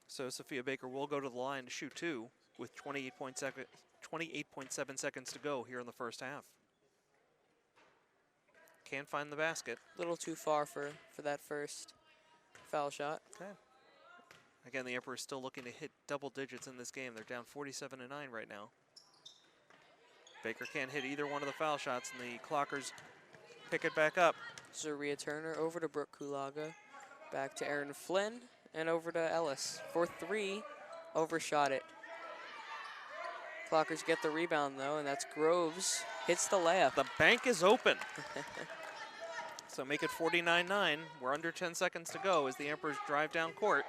So Sofia Baker will go to the line to shoot two with 28.7 seconds to go here in the first half. Can't find the basket. A little too far for that first foul shot. Okay. Again, the Emperor's still looking to hit double digits in this game. They're down 47-9 right now. Baker can't hit either one of the foul shots, and the Clockers pick it back up. Zaria Turner over to Brooke Kulaga. Back to Aaron Flynn, and over to Ellis. For three, overshot it. Clockers get the rebound, though, and that's Groves. Hits the layup. The bank is open. So make it 49-9. We're under 10 seconds to go as the Emperors drive down court.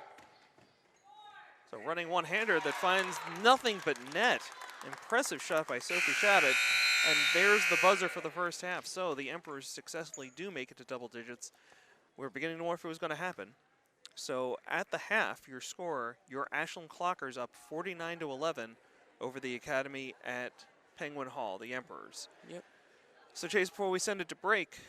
So running one-hander that finds nothing but net. Impressive shot by Sophie Shabbat. And there's the buzzer for the first half. So the Emperors successfully do make it to double digits. We're beginning to wonder if it was going to happen. So at the half, your score, your Ashland Clockers up 49-11 over the Academy at Penguin Hall, the Emperors. Yep. So Chase, before we send it to break,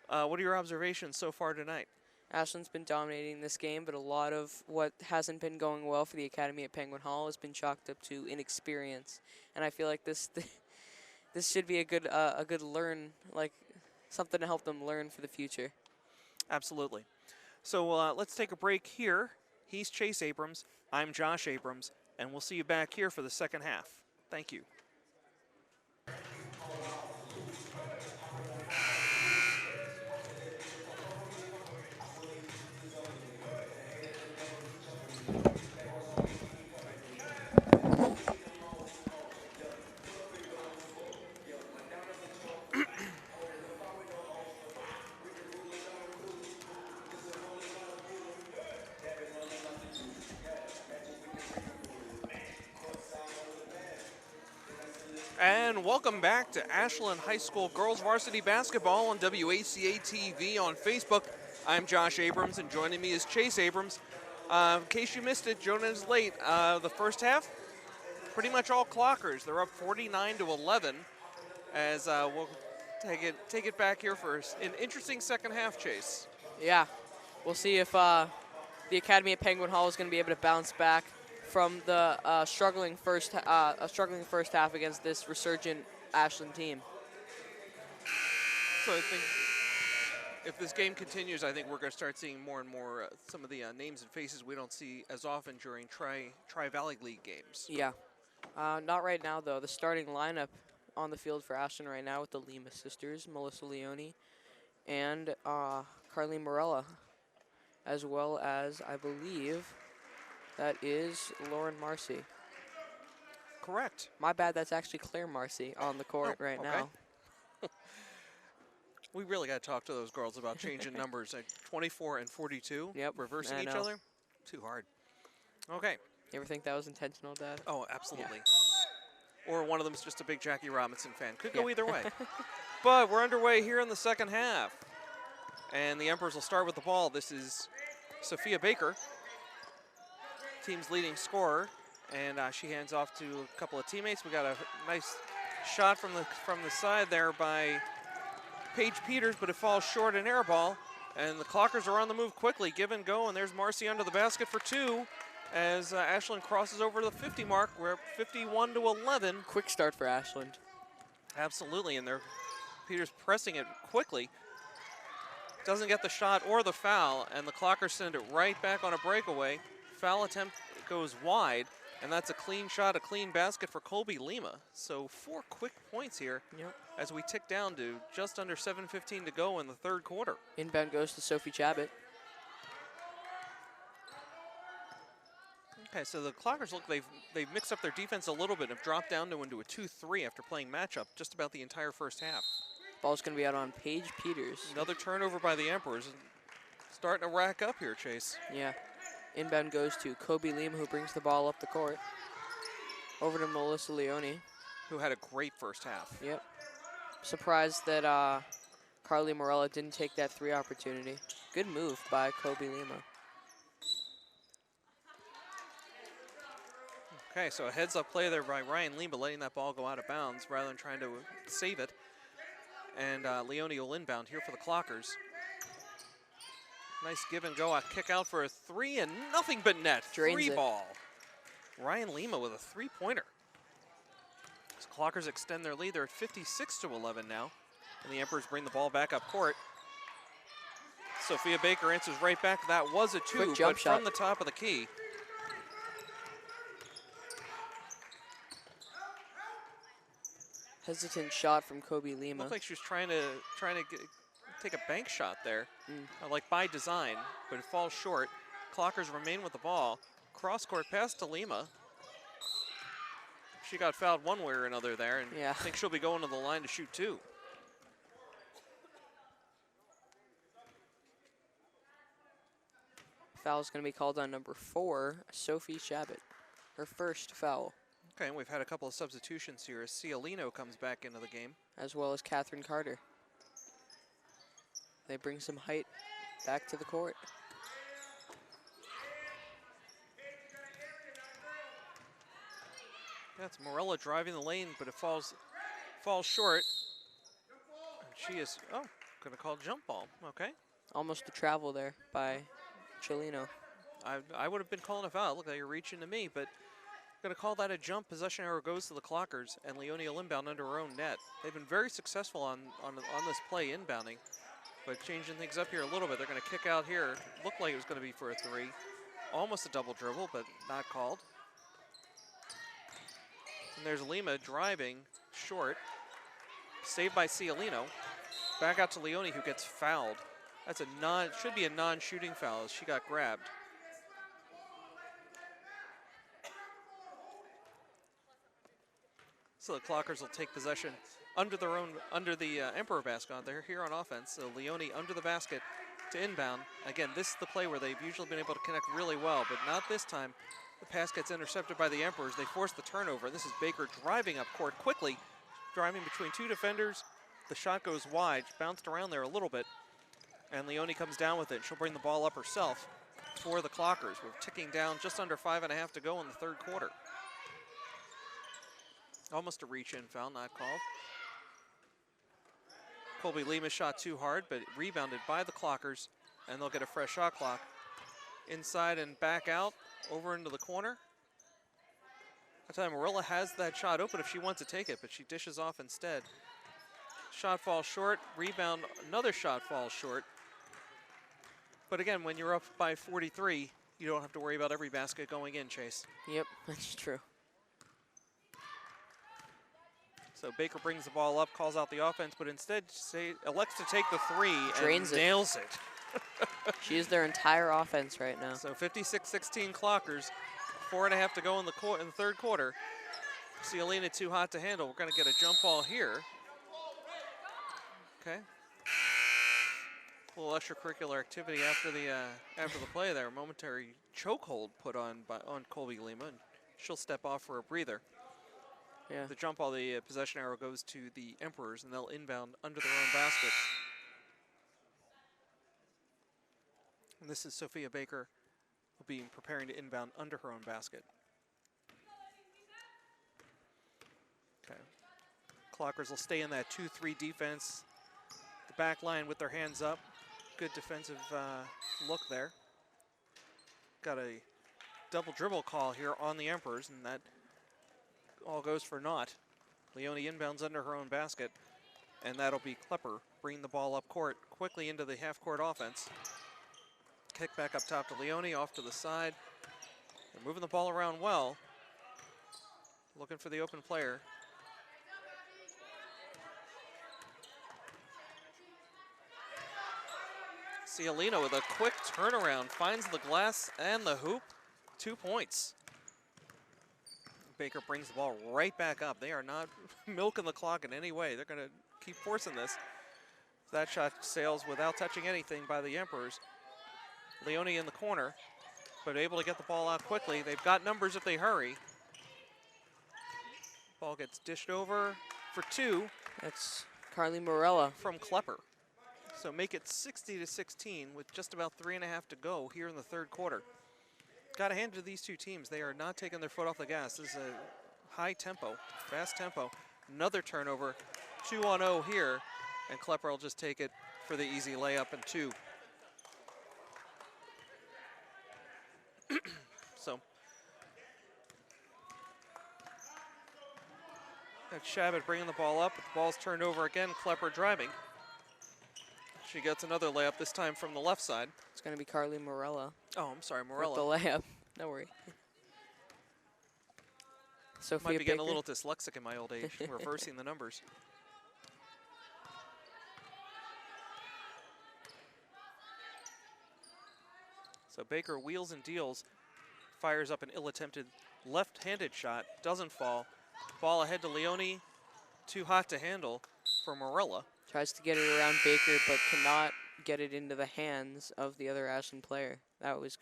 what are your observations so far tonight? Ashland's been dominating this game, but a lot of what hasn't been going well for the Academy at Penguin Hall has been chalked up to inexperience. And I feel like this should be a good learn, like something to help them learn for the future. Absolutely. So let's take a break here. He's Chase Abrams. I'm Josh Abrams. And we'll see you back here for the second half. Thank you. And welcome back to Ashland High School Girls Varsity Basketball on WACA-TV on Facebook. I'm Josh Abrams, and joining me is Chase Abrams. In case you missed it, Jonah's late. The first half, pretty much all Clockers. They're up 49-11 as we'll take it back here for an interesting second half, Chase. Yeah, we'll see if the Academy at Penguin Hall is going to be able to bounce back from the struggling first half against this resurgent Ashland team. So I think if this game continues, I think we're going to start seeing more and more some of the names and faces we don't see as often during Tri-Valley League games. Yeah, not right now though. The starting lineup on the field for Ashland right now with the Lima sisters, Melissa Leone and Carly Morella, as well as I believe that is Lauren Marcy. Correct. My bad, that's actually Claire Marcy on the court right now. We really got to talk to those girls about changing numbers. Like 24 and 42, yep, reversing each other. Too hard. Okay. You ever think that was intentional, Dad? Oh, absolutely. Or one of them is just a big Jackie Robinson fan. Could Yeah. go either way. But we're underway here in the second half. And the Emperors will start with the ball. This is Sofia Baker, team's leading scorer. And she hands off to a couple of teammates. We got a nice shot from the side there by Paige Peters, but it falls short, an air ball. And the Clockers are on the move quickly. Give and go, and there's Marcy under the basket for two as Ashland crosses over the 50 mark. We're 51-11. Quick start for Ashland. Absolutely, and Peters pressing it quickly. Doesn't get the shot or the foul, and the Clockers send it right back on a breakaway. Foul attempt goes wide, and that's a clean shot, a clean basket for Colby Lima. So 4 quick points here as we tick down to just under 7:15 to go in the third quarter. Inbound goes to Sophie Chabot. Okay, so the Clockers look they've mixed up their defense a little bit, have dropped down into a 2-3 after playing matchup just about the entire first half. Ball's going to be out on Paige Peters. Another turnover by the Emperors. Starting to rack up here, Chase. Yeah. Inbound goes to Kobe Lima, who brings the ball up the court. Over to Melissa Leone. Who had a great first half. Yep. Surprised that Carly Morella didn't take that 3 opportunity. Good move by Kobe Lima. Okay, so a heads-up play there by Ryan Lima, letting that ball go out of bounds rather than trying to save it. And Leone will inbound here for the Clockers. Nice give and go. A kick out for a 3 and nothing but net. Drains 3 it. ball. Ryan Lima with a 3-pointer. So Clockers extend their lead. They're at 56-11 now. And the Emperors bring the ball back up court. Sofia Baker answers right back. That was a 2, Quick jump but shot from the top of the key. Hesitant shot from Kobe Lima. Looked like she was trying to take a bank shot there, like by design, but it falls short. Clockers remain with the ball. Cross-court pass to Lima. She got fouled one way or another there, and I think she'll be going to the line to shoot 2. Foul's going to be called on number 4, Sophie Chabot. Her first foul. Okay, and we've had a couple of substitutions here as Cialino comes back into the game. As well as Catherine Carter. They bring some height back to the court. That's Morella driving the lane, but it falls short. And she is, going to call jump ball. Okay. Almost a travel there by Cialino. I would have been calling a foul. Look like you're reaching to me, but going to call that a jump. Possession error goes to the Clockers, and Leone will inbound under her own net. They've been very successful on this play inbounding, but changing things up here a little bit. They're going to kick out here. Looked like it was going to be for a 3. Almost a double dribble, but not called. And there's Lima driving short. Saved by Cialino. Back out to Leone, who gets fouled. That's should be a non-shooting foul as she got grabbed. So the Clockers will take possession under the Emperor basket. They're here on offense. So Leone under the basket to inbound. Again, this is the play where they've usually been able to connect really well, but not this time. The pass gets intercepted by the Emperors. They force the turnover. This is Baker driving up court quickly, driving between 2 defenders. The shot goes wide, bounced around there a little bit, and Leone comes down with it. She'll bring the ball up herself for the Clockers. We're ticking down just under 5.5 to go in the third quarter. Almost a reach-in foul, not called. Colby Lima shot too hard, but rebounded by the Clockers, and they'll get a fresh shot clock. Inside and back out, over into the corner. I tell you, Morella has that shot open if she wants to take it, but she dishes off instead. Shot falls short, rebound, another shot falls short. But again, when you're up by 43, you don't have to worry about every basket going in, Chase. Yep, that's true. So Baker brings the ball up, calls out the offense, but instead elects to take the 3 Drains and nails it. She is their entire offense right now. So 56-16 Clockers, 4.5 to go in the third quarter. Cialina too hot to handle. We're going to get a jump ball here. Okay. little extracurricular activity after the play there. Momentary chokehold put on Colby Lima, and she'll step off for a breather. Yeah. The jump ball, the possession arrow goes to the Emperors, and they'll inbound under their own basket. And this is Sofia Baker, will be preparing to inbound under her own basket. Okay. Clockers will stay in that 2-3 defense. The back line with their hands up. Good defensive look there. Got a double dribble call here on the Emperors, and that all goes for naught. Leone inbounds under her own basket, and that'll be Klepper bringing the ball up court quickly into the half-court offense. Kick back up top to Leone, off to the side. They're moving the ball around well. Looking for the open player. Cialino with a quick turnaround, finds the glass and the hoop. 2 points. Baker brings the ball right back up. They are not milking the clock in any way. They're going to keep forcing this. That shot sails without touching anything by the Emperors. Leone in the corner, but able to get the ball out quickly. They've got numbers if they hurry. Ball gets dished over for 2. That's Carly Morella. From Klepper. So make it 60-16 with just about 3.5 to go here in the third quarter. Got to hand it to these two teams. They are not taking their foot off the gas. This is a high tempo, fast tempo. Another turnover, 2-on-0 here, and Klepper will just take it for the easy layup and 2. So that's Shabbat bringing the ball up, but the ball's turned over again. Klepper driving. She gets another layup, this time from the left side. It's going to be Carly Morella. Oh, I'm sorry, Morella. With the layup. No worry. Sofia Might be getting Baker. a little dyslexic in my old age, reversing the numbers. So Baker wheels and deals, fires up an ill-attempted left-handed shot, doesn't fall. Ball ahead to Leone, too hot to handle for Morella. Tries to get it around Baker, but cannot get it into the hands of the other Ashland player. That was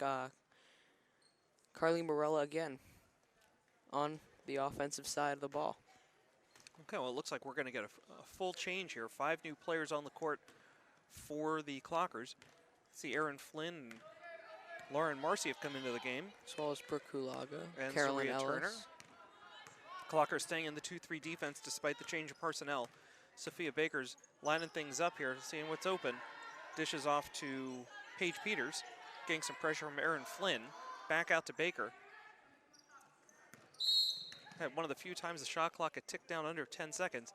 Carly Morella again on the offensive side of the ball. Okay, well, it looks like we're going to get a full change here. 5 new players on the court for the Clockers. See Erin Flynn and Lauren Marcy have come into the game. As well as Brooke Hulaga, and Carolyn Saria Ellis. Turner. Clockers staying in the 2-3 defense despite the change of personnel. Sofia Baker's lining things up here, seeing what's open. Dishes off to Paige Peters, getting some pressure from Erin Flynn. Back out to Baker. Had one of the few times the shot clock had ticked down under 10 seconds,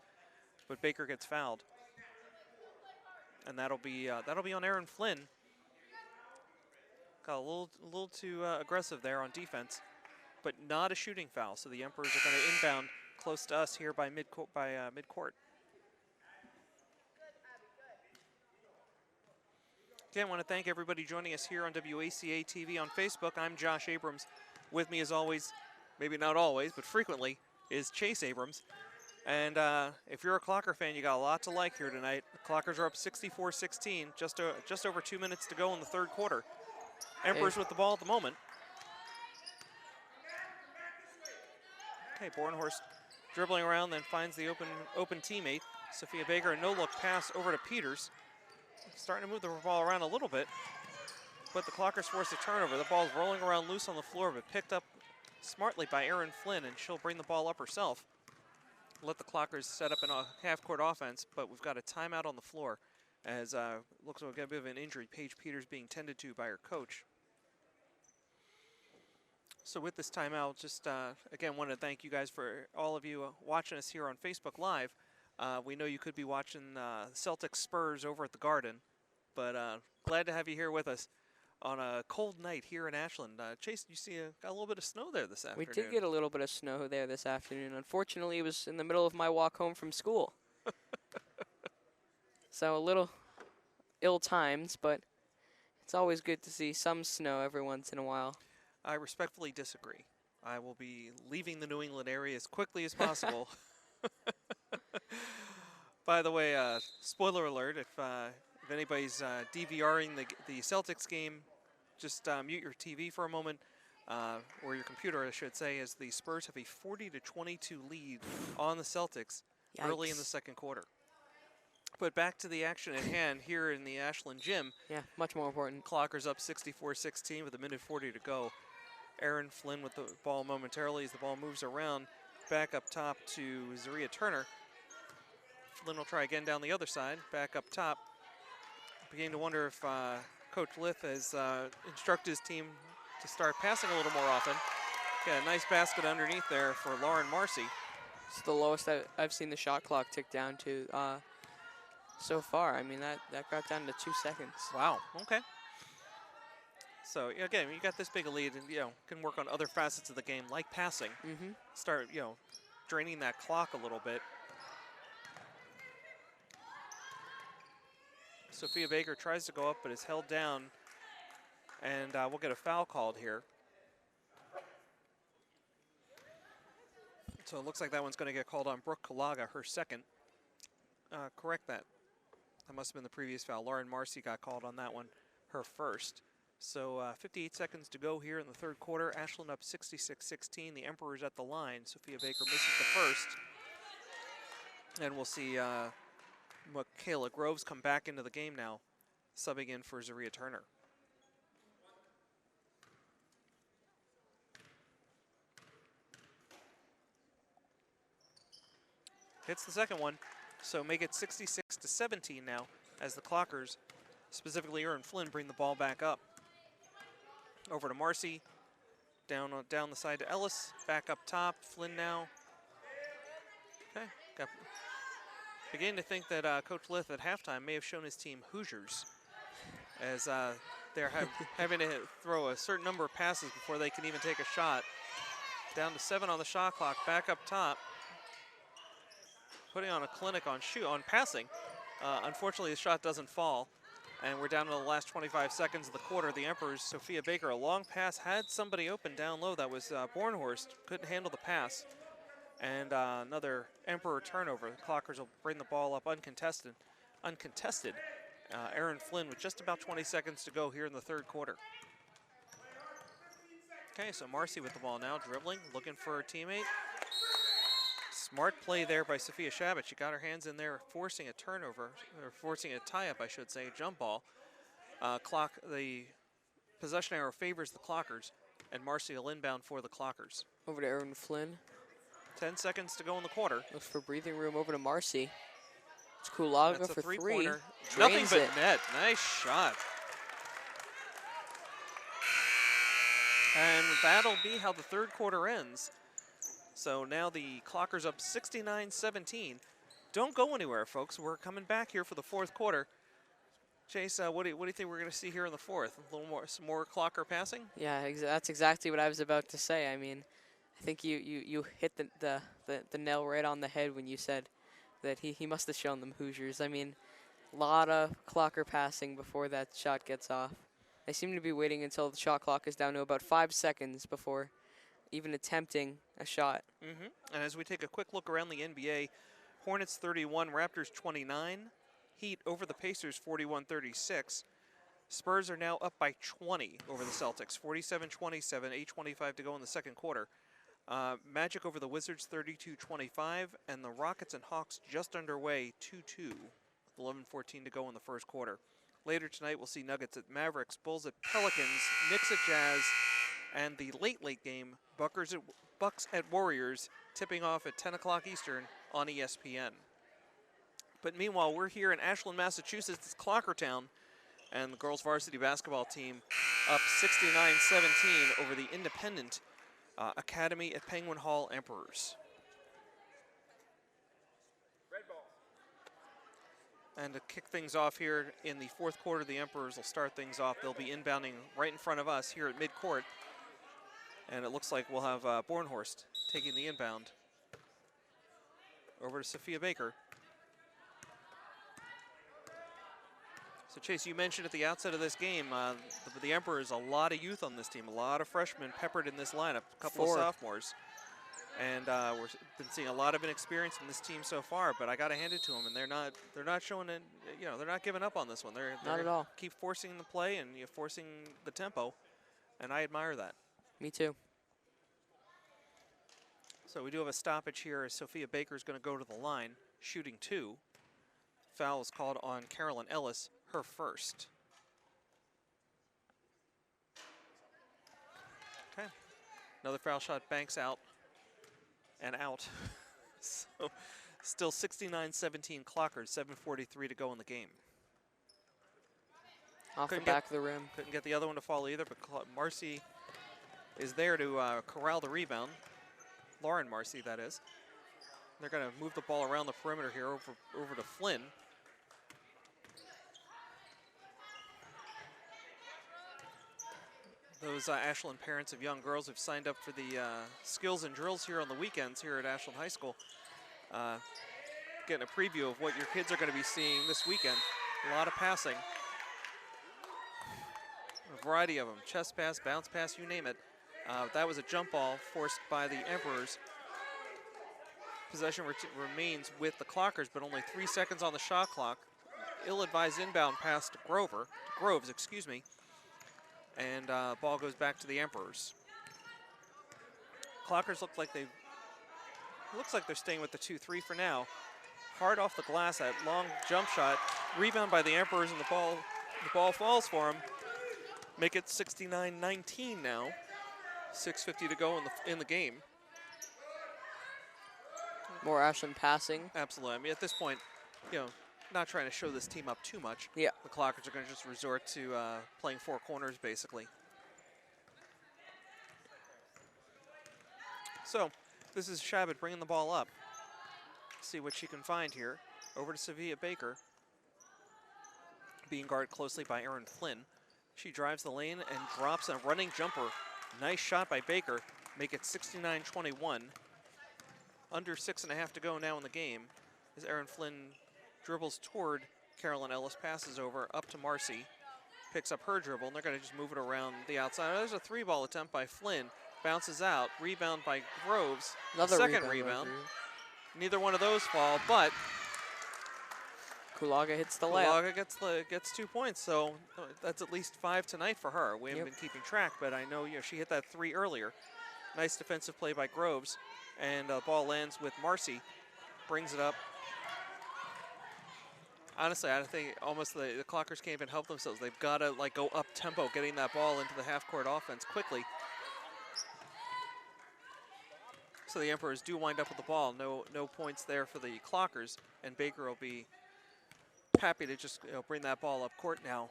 but Baker gets fouled. And that'll be on Erin Flynn. Got a little too aggressive there on defense, but not a shooting foul. So the Emperors are going to inbound close to us here by midcourt. Again, I want to thank everybody joining us here on WACA-TV on Facebook. I'm Josh Abrams. With me, as always, maybe not always, but frequently, is Chase Abrams. And if you're a Clocker fan, you got a lot to like here tonight. The Clockers are up 64-16, just over 2 minutes to go in the third quarter. Emperors with the ball at the moment. Okay, Bornhorst dribbling around, then finds the open teammate. Sofia Baker, a no-look pass over to Peters. Starting to move the ball around a little bit, but the Clockers force a turnover. The ball's rolling around loose on the floor, but picked up smartly by Erin Flynn, and she'll bring the ball up herself. Let the Clockers set up in a half-court offense, but we've got a timeout on the floor as looks like we've got a bit of an injury. Paige Peters being tended to by her coach. So with this timeout, just again, want to thank you guys for all of you watching us here on Facebook Live. We know you could be watching Celtics Spurs over at the Garden, but glad to have you here with us on a cold night here in Ashland. Chase, you see got a little bit of snow there this afternoon. We did get a little bit of snow there this afternoon. Unfortunately, it was in the middle of my walk home from school. So a little ill-timed, but it's always good to see some snow every once in a while. I respectfully disagree. I will be leaving the New England area as quickly as possible. By the way, spoiler alert, if If anybody's DVRing the Celtics game, just mute your TV for a moment, or your computer, I should say, as the Spurs have a 40-22 lead on the Celtics early in the second quarter. But back to the action at hand here in the Ashland Gym. Yeah, much more important. Clockers up 64-16 with 1:40 to go. Aaron Flynn with the ball momentarily as the ball moves around. Back up top to Zaria Turner. Flynn will try again down the other side. Back up top. Beginning to wonder if Coach Lith has instructed his team to start passing a little more often. Got a nice basket underneath there for Lauren Marcy. It's the lowest I've seen the shot clock tick down to so far. I mean, that got down to 2 seconds. Wow, okay. So, again, you got this big a lead and, can work on other facets of the game, like passing. Start, draining that clock a little bit. Sofia Baker tries to go up, but is held down. And we'll get a foul called here. So it looks like that one's going to get called on Brooke Kalaga, her second. Correct that. That must have been the previous foul. Lauren Marcy got called on that one, her first. So 58 seconds to go here in the third quarter. Ashland up 66-16. The Emperors at the line. Sofia Baker misses the first. And we'll see Michaela Groves come back into the game now, subbing in for Zaria Turner. Hits the second one, so make it 66-17 now as the Clockers, specifically Aaron Flynn, bring the ball back up. Over to Marcy, down the side to Ellis, back up top, Flynn now. Okay, beginning to think that Coach Lith at halftime may have shown his team Hoosiers, as they're having to throw a certain number of passes before they can even take a shot. Down to 7 on the shot clock, back up top. Putting on a clinic on passing. Unfortunately, the shot doesn't fall, and we're down to the last 25 seconds of the quarter. The Emperors, Sofia Baker, a long pass, had somebody open down low. That was Bornhorst, couldn't handle the pass. And another Emperor turnover. The Clockers will bring the ball up uncontested. Aaron Flynn with just about 20 seconds to go here in the third quarter. Okay, so Marcy with the ball now, dribbling, looking for her teammate. Smart play there by Sophia Shabbat. She got her hands in there, forcing a turnover, or forcing a tie-up, I should say, a jump ball. The possession arrow favors the Clockers, and Marcy will inbound for the Clockers. Over to Aaron Flynn. 10 seconds to go in the quarter. Looks for breathing room over to Marcy. It's Kulaga for three. Nothing but net. Nice shot. And that'll be how the third quarter ends. So now the Clockers up 69-17. Don't go anywhere, folks. We're coming back here for the fourth quarter. Chase, what do you think we're going to see here in the fourth? Some more Clocker passing? Yeah, that's exactly what I was about to say. I mean, I think you hit the nail right on the head when you said that he must have shown them Hoosiers. I mean, a lot of Clocker passing before that shot gets off. They seem to be waiting until the shot clock is down to about 5 seconds before even attempting a shot. And as we take a quick look around the NBA, Hornets 31, Raptors 29, Heat over the Pacers 41-36. Spurs are now up by 20 over the Celtics, 47-27, 8:25 to go in the second quarter. Magic over the Wizards 32-25, and the Rockets and Hawks just underway 2-2, 11:14 to go in the first quarter. Later tonight, we'll see Nuggets at Mavericks, Bulls at Pelicans, Knicks at Jazz, and the late game, Bucks at Warriors, tipping off at 10 o'clock Eastern on ESPN. But meanwhile, we're here in Ashland, Massachusetts. It's Clockertown, and the girls varsity basketball team up 69-17 over the independent Academy at Penguin Hall Emperors. Red ball. And to kick things off here in the fourth quarter, the Emperors will start things off. They'll be inbounding right in front of us here at midcourt. And it looks like we'll have Bornhorst taking the inbound. Over to Sofia Baker. So Chase, you mentioned at the outset of this game, the Emperors, a lot of youth on this team, a lot of freshmen peppered in this lineup, a couple of sophomores. And we've been seeing a lot of inexperience in this team so far, but I got to hand it to them, and they're not showing it. You know, they're not giving up on this one. They're Not at all. keep forcing the play and forcing the tempo, and I admire that. Me too. So we do have a stoppage here as Sofia Baker is going to go to the line, shooting 2. Foul is called on Carolyn Ellis, her first. Okay, another foul shot banks out. And out. So still 69-17 Clockers, 7:43 to go in the game. Off the back of the rim. Couldn't get the other one to fall either, but Marcy is there to corral the rebound. Lauren Marcy, that is. They're going to move the ball around the perimeter here over to Flynn. Those Ashland parents of young girls who've signed up for the skills and drills here on the weekends here at Ashland High School. Getting a preview of what your kids are going to be seeing this weekend. A lot of passing. A variety of them. Chest pass, bounce pass, you name it. That was a jump ball forced by the Emperors. Possession remains with the Clockers, but only 3 seconds on the shot clock. Ill-advised inbound pass to Groves, excuse me. And ball goes back to the Emperors. Clockers looks like they're staying with the 2-3 for now. Hard off the glass, that long jump shot. Rebound by the Emperors, and the ball falls for them. Make it 69-19 now. 6:50 to go in the game. More Ashland passing. Absolutely. I mean, at this point, you know, not trying to show this team up too much. Yeah. The Clockers are going to just resort to playing 4 corners, basically. So, this is Shabbat bringing the ball up. See what she can find here. Over to Sofia Baker. Being guarded closely by Erin Flynn. She drives the lane and drops a running jumper. Nice shot by Baker. Make it 69-21. Under 6.5 to go now in the game as Erin Flynn dribbles toward Carolyn Ellis, passes over up to Marcy, picks up her dribble, and they're going to just move it around the outside. There's a 3-ball attempt by Flynn, bounces out, rebound by Groves. Another second rebound. Neither one of those fall, but Kulaga hits the layup. Kulaga gets 2 points, so that's at least 5 tonight for her. We haven't been keeping track, but I know she hit that 3 earlier. Nice defensive play by Groves, and the ball lands with Marcy, brings it up. Honestly, I think almost the Clockers can't even help themselves. They've got to go up tempo, getting that ball into the half-court offense quickly. So the Emperors do wind up with the ball. No points there for the Clockers, and Baker will be happy to just bring that ball up court now.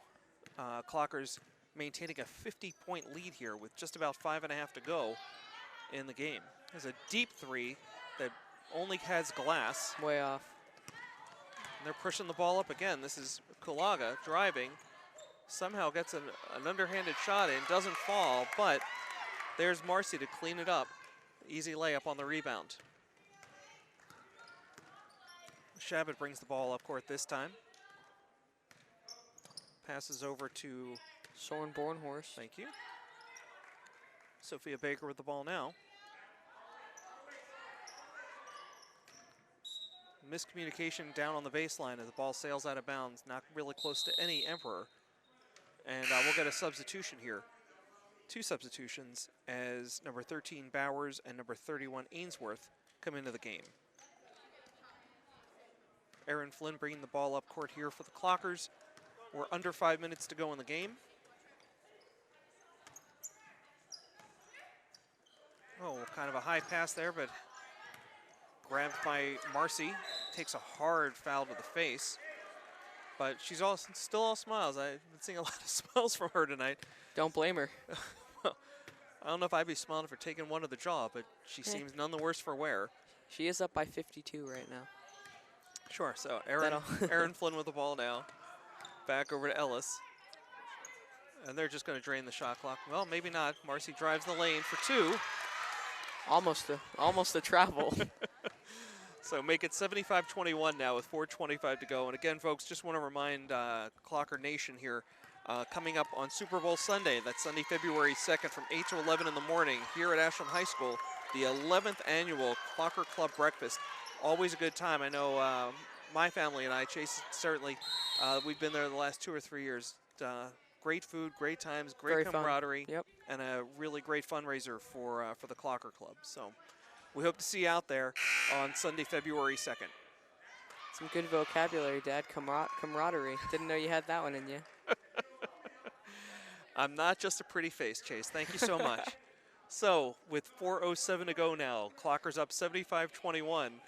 Clockers maintaining a 50-point lead here with just about 5.5 to go in the game. There's a deep 3 that only has glass. Way off. And they're pushing the ball up again. This is Kulaga driving. Somehow gets an underhanded shot in, doesn't fall, but there's Marcy to clean it up. Easy layup on the rebound. Shabbat brings the ball up court this time. Passes over to Soren Bornhorst. Thank you. Sofia Baker with the ball now. Miscommunication down on the baseline as the ball sails out of bounds, not really close to any Emperor. And we'll get a substitution here. 2 substitutions as number 13 Bowers and number 31 Ainsworth come into the game. Erin Flynn bringing the ball up court here for the Clockers. We're under 5 minutes to go in the game. Oh, kind of a high pass there, but grabbed by Marcy. Takes a hard foul to the face. But she's still all smiles. I've been seeing a lot of smiles from her tonight. Don't blame her. I don't know if I'd be smiling for taking one to the jaw, but she seems none the worse for wear. She is up by 52 right now. Sure, so Erin Flynn with the ball now. Back over to Ellis. And they're just going to drain the shot clock. Well, maybe not. Marcy drives the lane for 2. Almost a travel. So make it 75-21 now with 4:25 to go. And again, folks, just want to remind Clocker Nation here, coming up on Super Bowl Sunday, that's Sunday, February 2nd from 8 to 11 in the morning here at Ashland High School. the 11th annual Clocker Club Breakfast. Always a good time. I know my family and I, Chase, certainly, we've been there the last 2 or 3 years. Great food, great times, great Very fun. camaraderie, Yep. and a really great fundraiser for the Clocker Club. So we hope to see you out there on Sunday, February 2nd. Some good vocabulary, Dad. Camaraderie. Didn't know you had that one in you. I'm not just a pretty face, Chase. Thank you so much. So with 4:07 to go now, Clockers up 75-21.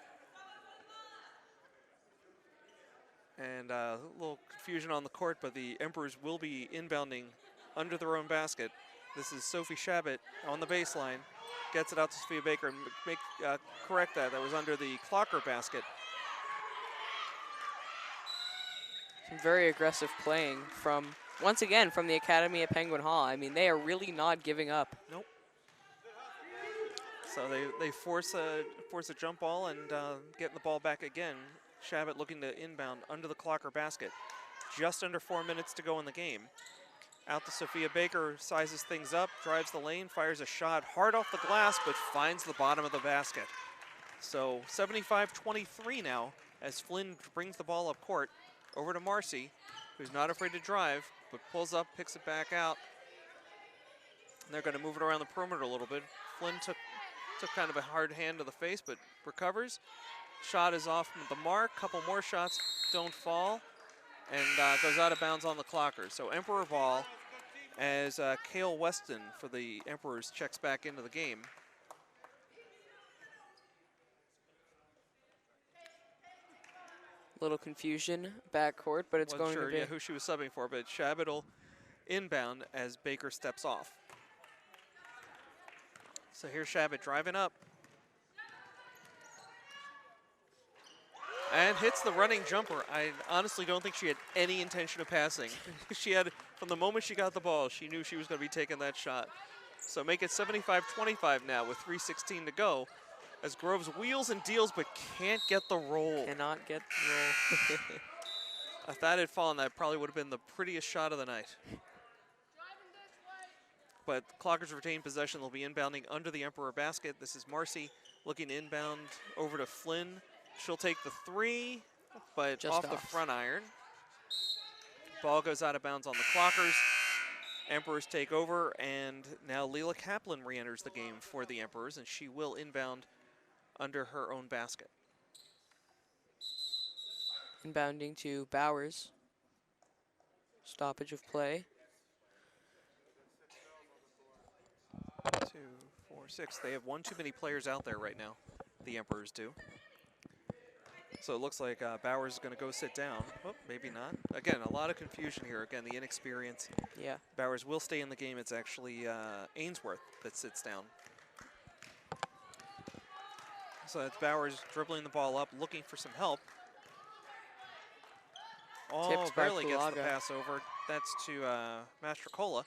And a little confusion on the court, but the Emperors will be inbounding under their own basket. This is Sophie Shabbat on the baseline. Gets it out to Sofia Baker and correct that. That was under the Clocker basket. Some very aggressive playing from, once again, from the Academy at Penguin Hall. I mean, they are really not giving up. Nope. So they force a jump ball and getting the ball back again. Shabbat looking to inbound under the Clocker basket. Just under 4 minutes to go in the game. Out to Sofia Baker, sizes things up, drives the lane, fires a shot hard off the glass, but finds the bottom of the basket. So 75-23 now as Flynn brings the ball up court over to Marcy, who's not afraid to drive, but pulls up, picks it back out. And they're going to move it around the perimeter a little bit. Flynn took kind of a hard hand to the face, but recovers. Shot is off the mark. Couple more shots don't fall, and goes out of bounds on the Clockers. So Emperor ball as Cale Weston for the Emperors checks back into the game. Little confusion backcourt, but it's Wasn't going sure, to be. yeah, who she was subbing for, but Shabbat will inbound as Baker steps off. So here's Shabbat driving up. And hits the running jumper. I honestly don't think she had any intention of passing. She had, from the moment she got the ball, she knew she was going to be taking that shot. So make it 75-25 now with 3:16 to go. As Groves wheels and deals but can't get the roll. Cannot get the roll. If that had fallen, that probably would have been the prettiest shot of the night. But Clockers retain possession. They'll be inbounding under the Emperor basket. This is Marcy looking to inbound over to Flynn. She'll take the three, but Just off the front iron. Ball goes out of bounds on the Clockers. Emperors take over, and now Leela Kaplan re-enters the game for the Emperors, and she will inbound under her own basket. Inbounding to Bowers. Stoppage of play. 2, 4, 6. They have one too many players out there right now. The Emperors do. So it looks like Bowers is going to go sit down. Oh, maybe not. Again, a lot of confusion here. Again, the inexperience. Yeah. Bowers will stay in the game. It's actually Ainsworth that sits down. So it's Bowers dribbling the ball up, looking for some help. Oh, barely gets the pass over. That's to Mastrocola.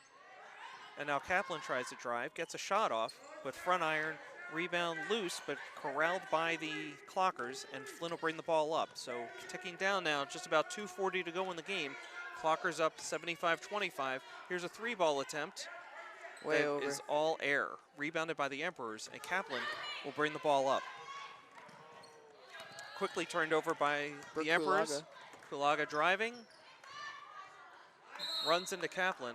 And now Kaplan tries to drive, gets a shot off, but front iron, rebound loose, but corralled by the Clockers, and Flynn will bring the ball up. So ticking down now, just about 2:40 to go in the game. Clockers up 75-25. Here's a three-ball attempt. Way that over. Is all air. Rebounded by the Emperors, and Kaplan will bring the ball up. Quickly turned over by the Emperors. Kulaga driving. Runs into Kaplan.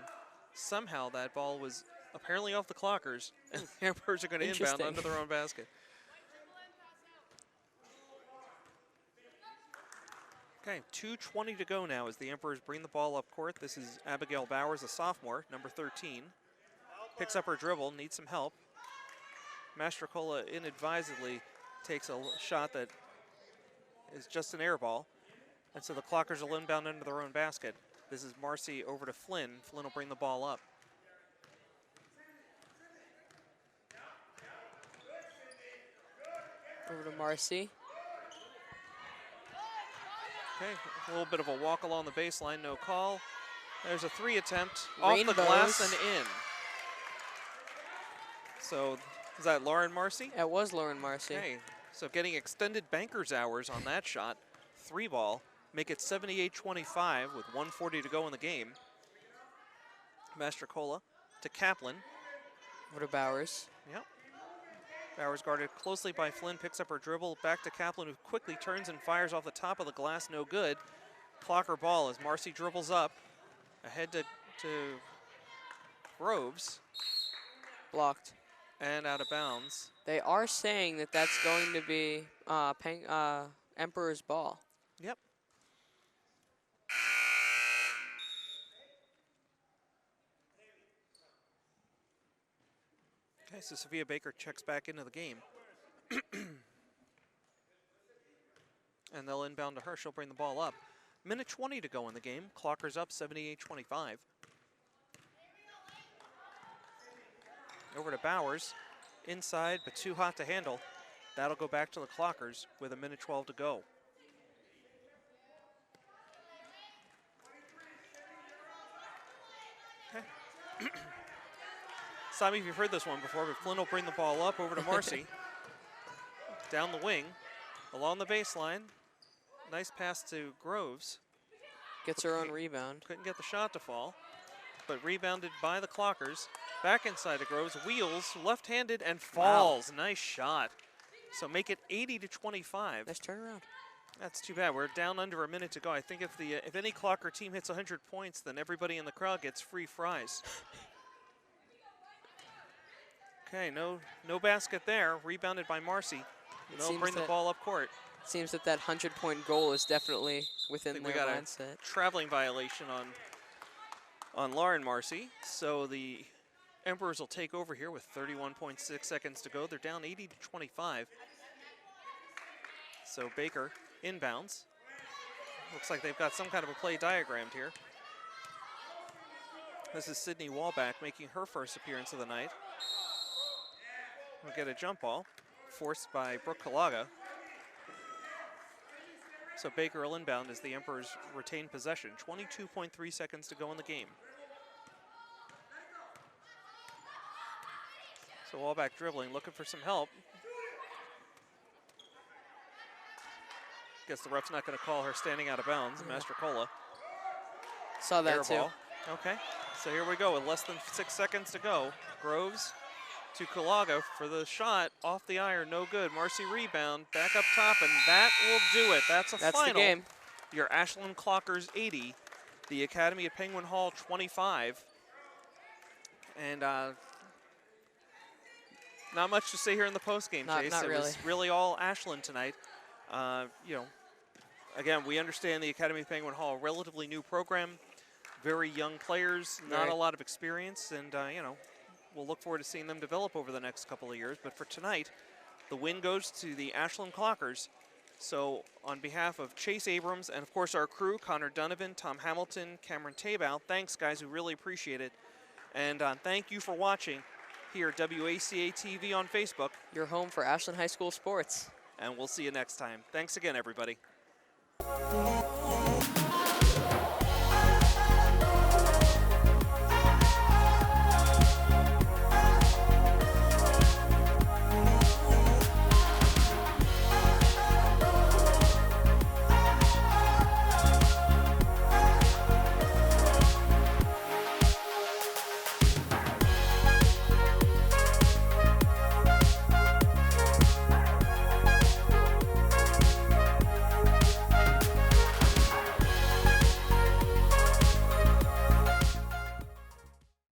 Somehow that ball was apparently off the Clockers, and the Emperors are going to inbound under their own basket. Okay, 2:20 to go now as the Emperors bring the ball up court. This is Abigail Bowers, a sophomore, number 13. Picks up her dribble, needs some help. Mastrocola inadvisedly takes a shot that is just an air ball. And so the Clockers will inbound into their own basket. This is Marcy over to Flynn. Flynn will bring the ball up. Over to Marcy. Okay, a little bit of a walk along the baseline, no call. There's a three attempt, off the glass and in. So, is that Lauren Marcy? That was Lauren Marcy. Okay, so getting extended banker's hours on that shot. Three ball, make it 78-25 with 1:40 to go in the game. Mastrocola to Kaplan. Over to Bowers. Yep. Bowers guarded closely by Flynn, picks up her dribble, back to Kaplan, who quickly turns and fires off the top of the glass, no good. Clocker ball as Marcy dribbles up, ahead to Groves. Blocked. And out of bounds. They are saying that that's going to be Emperor's ball. Yep. Okay, so Sofia Baker checks back into the game. And they'll inbound to her. She'll bring the ball up. Minute 20 to go in the game. Clocker's up 78-25. Over to Bowers. Inside, but too hot to handle. That'll go back to the Clockers with a minute 12 to go. Okay. Simon, if you've heard this one before, but Flynn will bring the ball up over to Marcy. Down the wing, along the baseline. Nice pass to Groves. Gets her own rebound. Couldn't get the shot to fall, but rebounded by the Clockers. Back inside to Groves, wheels, left-handed, and falls. Wow. Nice shot. So make it 80-25. Nice turnaround. That's too bad. We're down under a minute to go. I think if any Clocker team hits 100 points, then everybody in the crowd gets free fries. Okay, no basket there. Rebounded by Marcy. They'll bring the ball up court. It seems that 100-point goal is definitely within their mindset. We got a traveling violation on Lauren Marcy. So the Emperors will take over here with 31.6 seconds to go. They're down 80-25. So Baker inbounds. Looks like they've got some kind of a play diagrammed here. This is Sydney Wallback making her first appearance of the night. We'll get a jump ball forced by Brooke Kalaga. So Baker will inbound as the Emperors retain possession. 22.3 seconds to go in the game. So Wallback dribbling, looking for some help. Guess the ref's not going to call her standing out of bounds. Yeah. Mastrocola. Saw that too. Ball. Okay, so here we go with less than 6 seconds to go. Groves to Kalaga for the shot off the iron, no good. Marcy rebound, back up top, and that will do it. That's final. The game. Your Ashland Clockers 80, the Academy at Penguin Hall 25. And not much to say here in the postgame, Chase. Not really. It was really all Ashland tonight. You know, again, we understand the Academy of Penguin Hall, a relatively new program, very young players, not a lot of experience, and you know, we'll look forward to seeing them develop over the next couple of years. But for tonight, the win goes to the Ashland Clockers. So on behalf of Chase Abrams and of course our crew, Connor Donovan, Tom Hamilton, Cameron Tabow, thanks guys, we really appreciate it. And thank you for watching here at WACA-TV on Facebook. Your home for Ashland High School sports. And we'll see you next time. Thanks again, everybody.